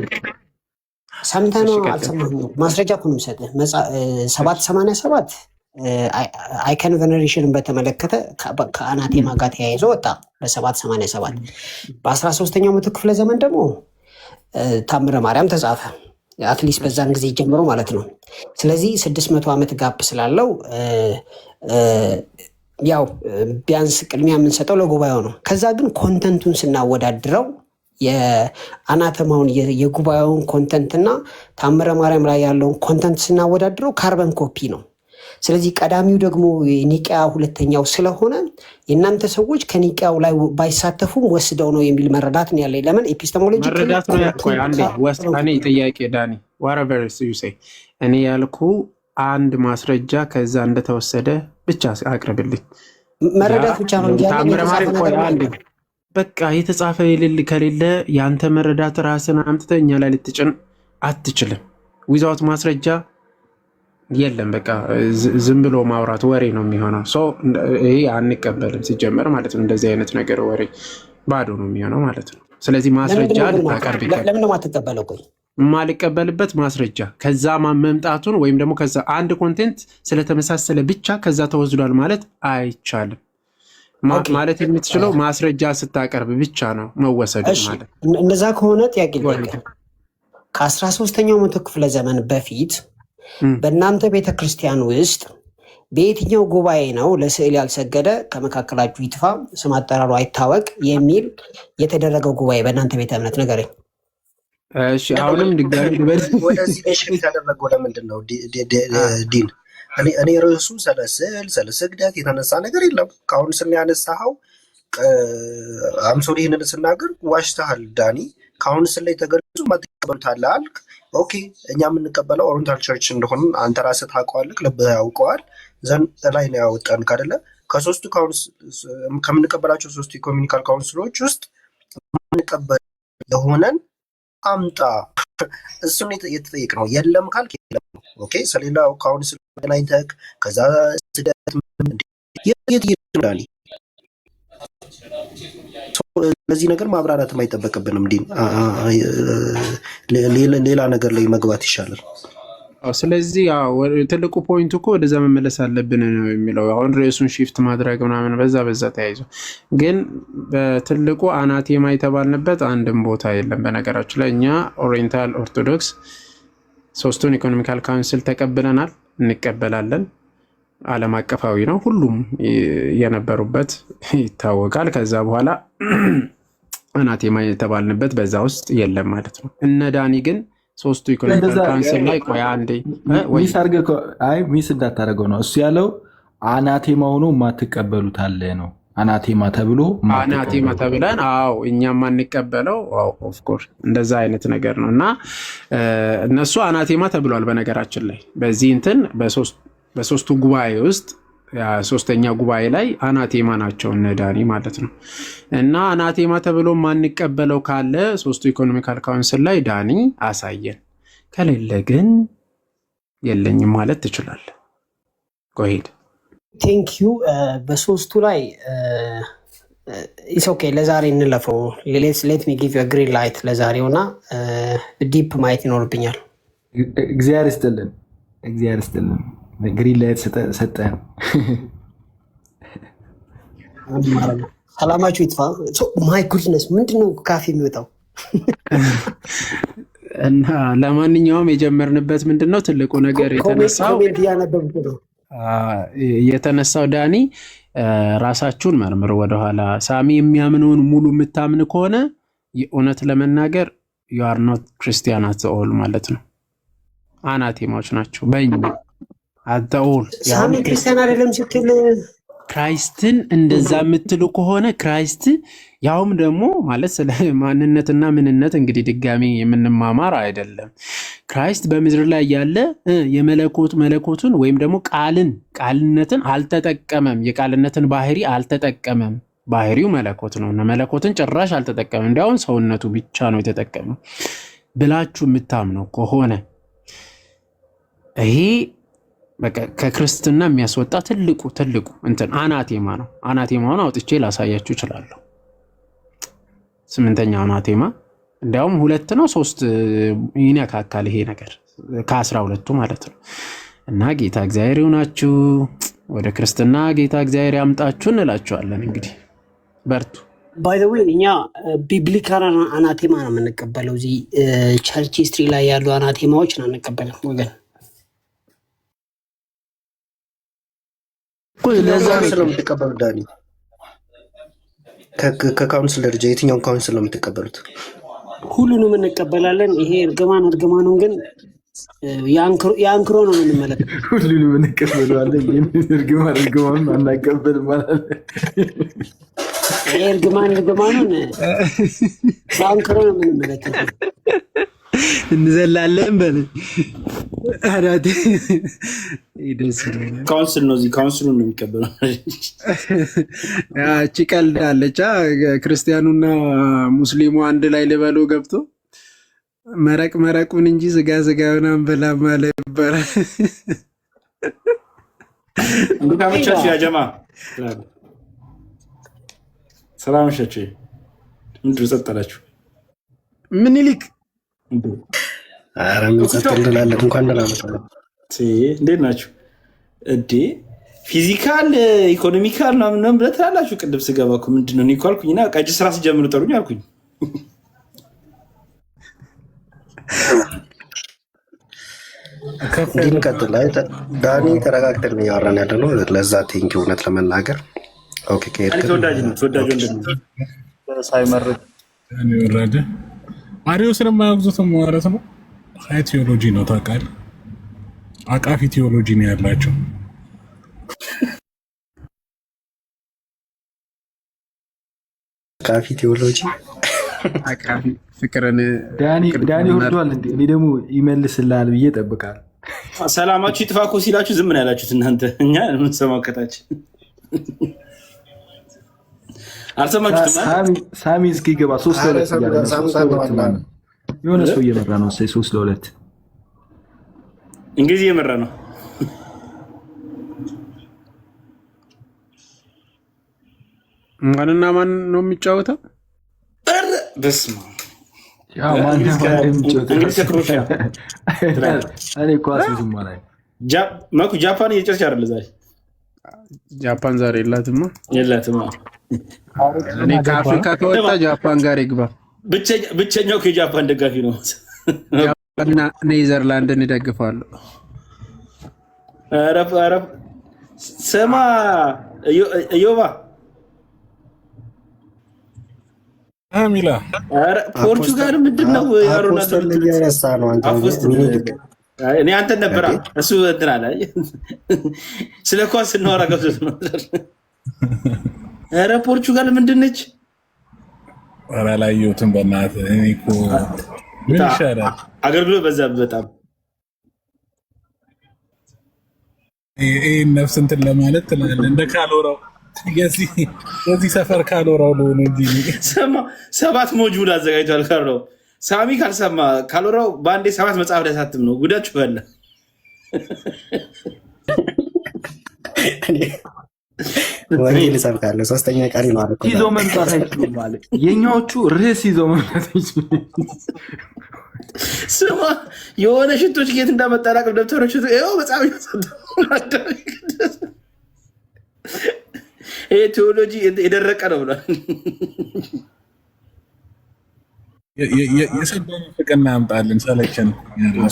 ሰምተህ ነው አልሰማህም? ማስረጃ እኮ ነው የምሰጥህ። 787 አይከን ቬነሬሽንን በተመለከተ ከአናቴማ ጋር ተያይዞ ወጣ በ787። በ13ኛው መቶ ክፍለ ዘመን ደግሞ ታምረ ማርያም ተጻፈ። አትሊስት በዛን ጊዜ ጀምሮ ማለት ነው። ስለዚህ 600 ዓመት ጋፕ ስላለው ያው ቢያንስ ቅድሚያ የምንሰጠው ለጉባኤው ነው። ከዛ ግን ኮንተንቱን ስናወዳድረው የአናተማውን የጉባኤውን ኮንተንት እና ታምረ ማርያም ላይ ያለውን ኮንተንት ስናወዳድረው ካርበን ኮፒ ነው። ስለዚህ ቀዳሚው ደግሞ ኒቂያ ሁለተኛው ስለሆነ የእናንተ ሰዎች ከኒቂያው ላይ ባይሳተፉም ወስደው ነው የሚል መረዳት ነው ያለኝ። ለምን ኤፒስቴሞሎጂ መረዳት ነው ያልኩህ? እኔ ጥያቄ ዳኒ whatever you say እኔ ያልኩ አንድ ማስረጃ ከዛ እንደተወሰደ ብቻ አቅርብልኝ። መረዳት ብቻ ነው እንጂ በቃ የተጻፈ የሌለ ከሌለ ያንተ መረዳት ራስን አምጥተህ እኛ ላይ ልትጭን አትችልም። ዊዛውት ማስረጃ የለም። በቃ ዝም ብሎ ማውራት ወሬ ነው የሚሆነው። ይሄ አንቀበልም ሲጀመር ማለት ነው። እንደዚህ አይነት ነገር ወሬ ባዶ ነው የሚሆነው ማለት ነው። ስለዚህ ማስረጃ ልታቀርብ ይገባል። ለምን ነው የማትቀበለው? ቆይ የማልቀበልበት ማስረጃ ከዛ መምጣቱን ወይም ደግሞ ከዛ አንድ ኮንቴንት ስለተመሳሰለ ብቻ ከዛ ተወስዷል ማለት አይቻልም። ማለት የምትችለው ማስረጃ ስታቀርብ ብቻ ነው መወሰዱ ማለት። እንደዛ ከሆነ ጥያቄ ልጠይቅህ። ከ13ኛው መቶ ክፍለ ዘመን በፊት በእናንተ ቤተክርስቲያን ውስጥ በየትኛው ጉባኤ ነው ለስዕል ያልሰገደ ከመካከላችሁ ይጥፋ ስም አጠራሩ አይታወቅ የሚል የተደረገው ጉባኤ በእናንተ ቤተ እምነት ንገረኝ። እሺ አሁንም ድጋሚ ወደዚህ ሽፍት ያደረገው ለምንድን ነው ዲን? እኔ ርዕሱ ስለ ስዕል ስለ ስግደት የተነሳ ነገር የለም። ካውንስል ያነሳኸው አምሶሪ ይህንን ስናገር ዋሽተሃል ዳኒ። ካውንስል ላይ ተገልጹ ማትቀበሉታል አልክ። ኦኬ እኛ የምንቀበለው ኦሪየንታል ቸርች እንደሆነ አንተ ራስህ ታውቀዋለህ፣ ልብህ ያውቀዋል። ዘን ላይ ነው ያወጣን ካደለ ከሶስቱ ከምንቀበላቸው ሶስቱ ኢኮኖሚካል ካውንስሎች ውስጥ የምንቀበል የሆነን አምጣ። እሱን የተጠየቅ ነው። የለም ካልክ የለም። ኦኬ ስለሌላው ካውንስል ገናኝተክ ከዛ ስደት የት ለዚህ ነገር ማብራራት አይጠበቅብንም። ዲን ሌላ ነገር ላይ መግባት ይሻላል። ስለዚህ ትልቁ ፖይንቱ እኮ ወደዛ መመለስ አለብን ነው የሚለው። አሁን ርዕሱን ሺፍት ማድረግ ምናምን በዛ ተያይዞ ግን በትልቁ አናቴማ የተባልንበት አንድም ቦታ የለም። በነገራችን ላይ እኛ ኦሪየንታል ኦርቶዶክስ ሶስቱን ኢኮኖሚካል ካውንስል ተቀብለናል፣ እንቀበላለን። ዓለም አቀፋዊ ነው፣ ሁሉም የነበሩበት ይታወቃል። ከዛ በኋላ አናቴማ የተባልንበት በዛ ውስጥ የለም ማለት ነው። እነ ዳኒ ግን ሶስቱ ኢኮኖሚካል ካውንስል ላይ ቆያ አንዴ ሚስ እንዳታደረገው ነው እሱ ያለው። አናቴማ ሆኖ የማትቀበሉት አለ ነው። አናቴማ ተብሎ አናቴማ ተብለን እኛ የማንቀበለው ኦፍኮርስ እንደዛ አይነት ነገር ነው። እና እነሱ አናቴማ ተብሏል። በነገራችን ላይ በዚህ እንትን በሶስቱ ጉባኤ ውስጥ ሶስተኛ ጉባኤ ላይ አናቴማ ናቸው እነ ዳኒ ማለት ነው። እና አናቴማ ተብሎ ማንቀበለው ካለ ሶስቱ ኢኮኖሚካል ካውንስል ላይ ዳኒ አሳየን፣ ከሌለ ግን የለኝም ማለት ትችላለህ። ጎሄድ ቴንክ ዩ። በሶስቱ ላይ ኢስ ኦኬ። ለዛሬ እንለፈው። ሌት ሚ ጊቭ ዩ ግሪን ላይት ለዛሬው እና ዲፕ ማየት ይኖርብኛል። እግዚአብሔር ይስጥልን፣ እግዚአብሔር ይስጥልን። ግሪን ላይት ሰጠን። ሰላማችሁ ይጥፋ። ማይ ጉድነስ ምንድነው ካፌ የሚወጣው? እና ለማንኛውም የጀመርንበት ምንድነው ትልቁ ነገር የተነሳው ዳኒ ራሳችሁን መርምሩ ወደኋላ። ሳሚ የሚያምነውን ሙሉ የምታምን ከሆነ የእውነት ለመናገር you are not Christian at all ማለት ነው። አናቴማዎች ናቸው በእኛ at all። ሳሚ ክርስቲያን አይደለም ስትል ክራይስትን እንደዛ የምትሉ ከሆነ ክራይስት ያውም ደግሞ ማለት ስለ ማንነትና ምንነት እንግዲህ ድጋሚ የምንማማር አይደለም። ክራይስት በምድር ላይ ያለ መለኮቱን ወይም ደግሞ ቃልነትን አልተጠቀመም። የቃልነትን ባህሪ አልተጠቀመም። ባህሪው መለኮት ነው እና መለኮትን ጭራሽ አልተጠቀመም። እንዲያውም ሰውነቱ ብቻ ነው የተጠቀመው ብላችሁ የምታምነው ከሆነ ይሄ በቃ ከክርስትና የሚያስወጣ ትልቁ እንትን አናቴማ ነው። አናቴማውን አውጥቼ ላሳያችሁ እችላለሁ። 8ኛው አናቴማ እንዲያውም 2 ነው 3 ይነካካል ይሄ ነገር ከ12ቱ ማለት ነው። እና ጌታ እግዚአብሔር ይሁናችሁ፣ ወደ ክርስትና ጌታ እግዚአብሔር ያምጣችሁ እንላችኋለን። እንግዲህ በርቱ። ባይ ዘ ዌይ እኛ ቢብሊካል አናቴማ ነው የምንቀበለው። እዚህ ቸርች ሂስትሪ ላይ ያሉ አናቴማዎችን አንቀበልም ወገን። ለዛ ስለምትቀበሉ ዳኒ ከካውንስል ደረጃ የትኛውን ካውንስል ነው የምትቀበሉት? ሁሉንም እንቀበላለን። ይሄ እርግማኑን ግን የአንክሮ ነው የምንመለከተው። ሁሉንም እንቀበላለን። እርግማኑን አናቀበል ማለት ይሄ እርግማኑን የአንክሮ ነው የምንመለከተው። እንዘላለን በል አራቴ ካውንስል ነው። እዚህ ካውንስሉ ነው የሚቀበለው። እቺ ቀልድ አለች። ክርስቲያኑና ሙስሊሙ አንድ ላይ ልበሉ ገብቶ መረቁን እንጂ ስጋውን አንበላም ማለት ይባላል። እንዴት አመሻችሁ ያጀማ? ሰላም አመሻችሁ። ምንድን ነው ጸጥታችሁ? ምን ይልክ ኧረ ምን ጸጥ እንላለን። እንኳን ደህና መጣ። እንዴት ናችሁ? ፊዚካል ኢኮኖሚካል ምናምን ብለህ ትላላችሁ። ቅድም ስገባ እኮ ምንድን ነው እኔ እኮ አልኩኝና ቀጅ ስራ ሲጀምሩ ጠሩኝ አልኩኝ። እንቀጥል። ዳኒ ተረጋግተን እያወራን ያለ ነው። ለዛ ቴንኪ እውነት ለመናገር ተወዳጅ ነው። ተወዳጅ ሳይመርጥ ወረደ አሪዮስን የማያወግዙትም ማለት ነው። ሀይ ቴዎሎጂ ነው ታውቃለህ። አቃፊ ቴዎሎጂ ነው ያላቸው። አቃፊ ቴዎሎጂ አቃፊ ፍቅርን ዳኒ ወርዷል እንዴ? እኔ ደግሞ ይመልስልሃል ብዬ እጠብቃለሁ። ሰላማችሁ ይጥፋ እኮ ሲላችሁ ዝም ነው ያላችሁት እናንተ። እኛ የምንሰማው ከታች አልሰማችሁትም። ሳሚ እስኪገባ 3-2 የሆነ ሰው እየመራ ነው። 3-2 እንግዲህ እየመራ ነው። ማንና ማን ነው የሚጫወተው? በስመ አብ ጃፓን እየጨረች አይደለ? ዛሬ ጃፓን ዛሬ የላትማ የላትማ። እኔ ከአፍሪካ ከወጣ ጃፓን ጋር ይግባ። ብቸኛው ከጃፓን ደጋፊ ነው። ጃፓንና ኔዘርላንድን ይደግፋሉ። ኧረ ስማ እዮባ ሚላ ፖርቹጋል ምንድን ነው? እኔ አንተን ነበራ እሱ እንትን አለ። ስለ ኳስ ስናወራ ገብቶት ነው። ኧረ ፖርቹጋል ምንድን ነች? ኧረ አላየሁትም በእናትህ። እኔ እኮ ምን ይሻላል አገልግሎት በዛ በጣም ይህን ነፍስ እንትን ለማለት ትላለህ እንደ ካልወራው የዚህ ሰፈር ካልወራው ለሆነ እንጂ 7 ሞጁል አዘጋጅቷል። ካልወራው ሳሚ ካልሰማ ካልወራው በአንዴ 7 መጽሐፍ ሊያሳትም ነው። ጉዳችሁ ያለ ወሬ ልሰብካለሁ። 3ኛ ቀሪ ነው አልኩ። ይዞ መምጣት አይችሉም ማለት የኛዎቹ ርዕስ ይዞ መምጣት አይችሉም። ስማ የሆነ ሽቶች ጌት እንዳመጣ ላቅም ደብተሮች ይኸው መጽሐፍ ይሄ ቴዎሎጂ የደረቀ ነው ብሏል። የሰደነ ፍቅና ያምጣልን ሰለቸን ያለው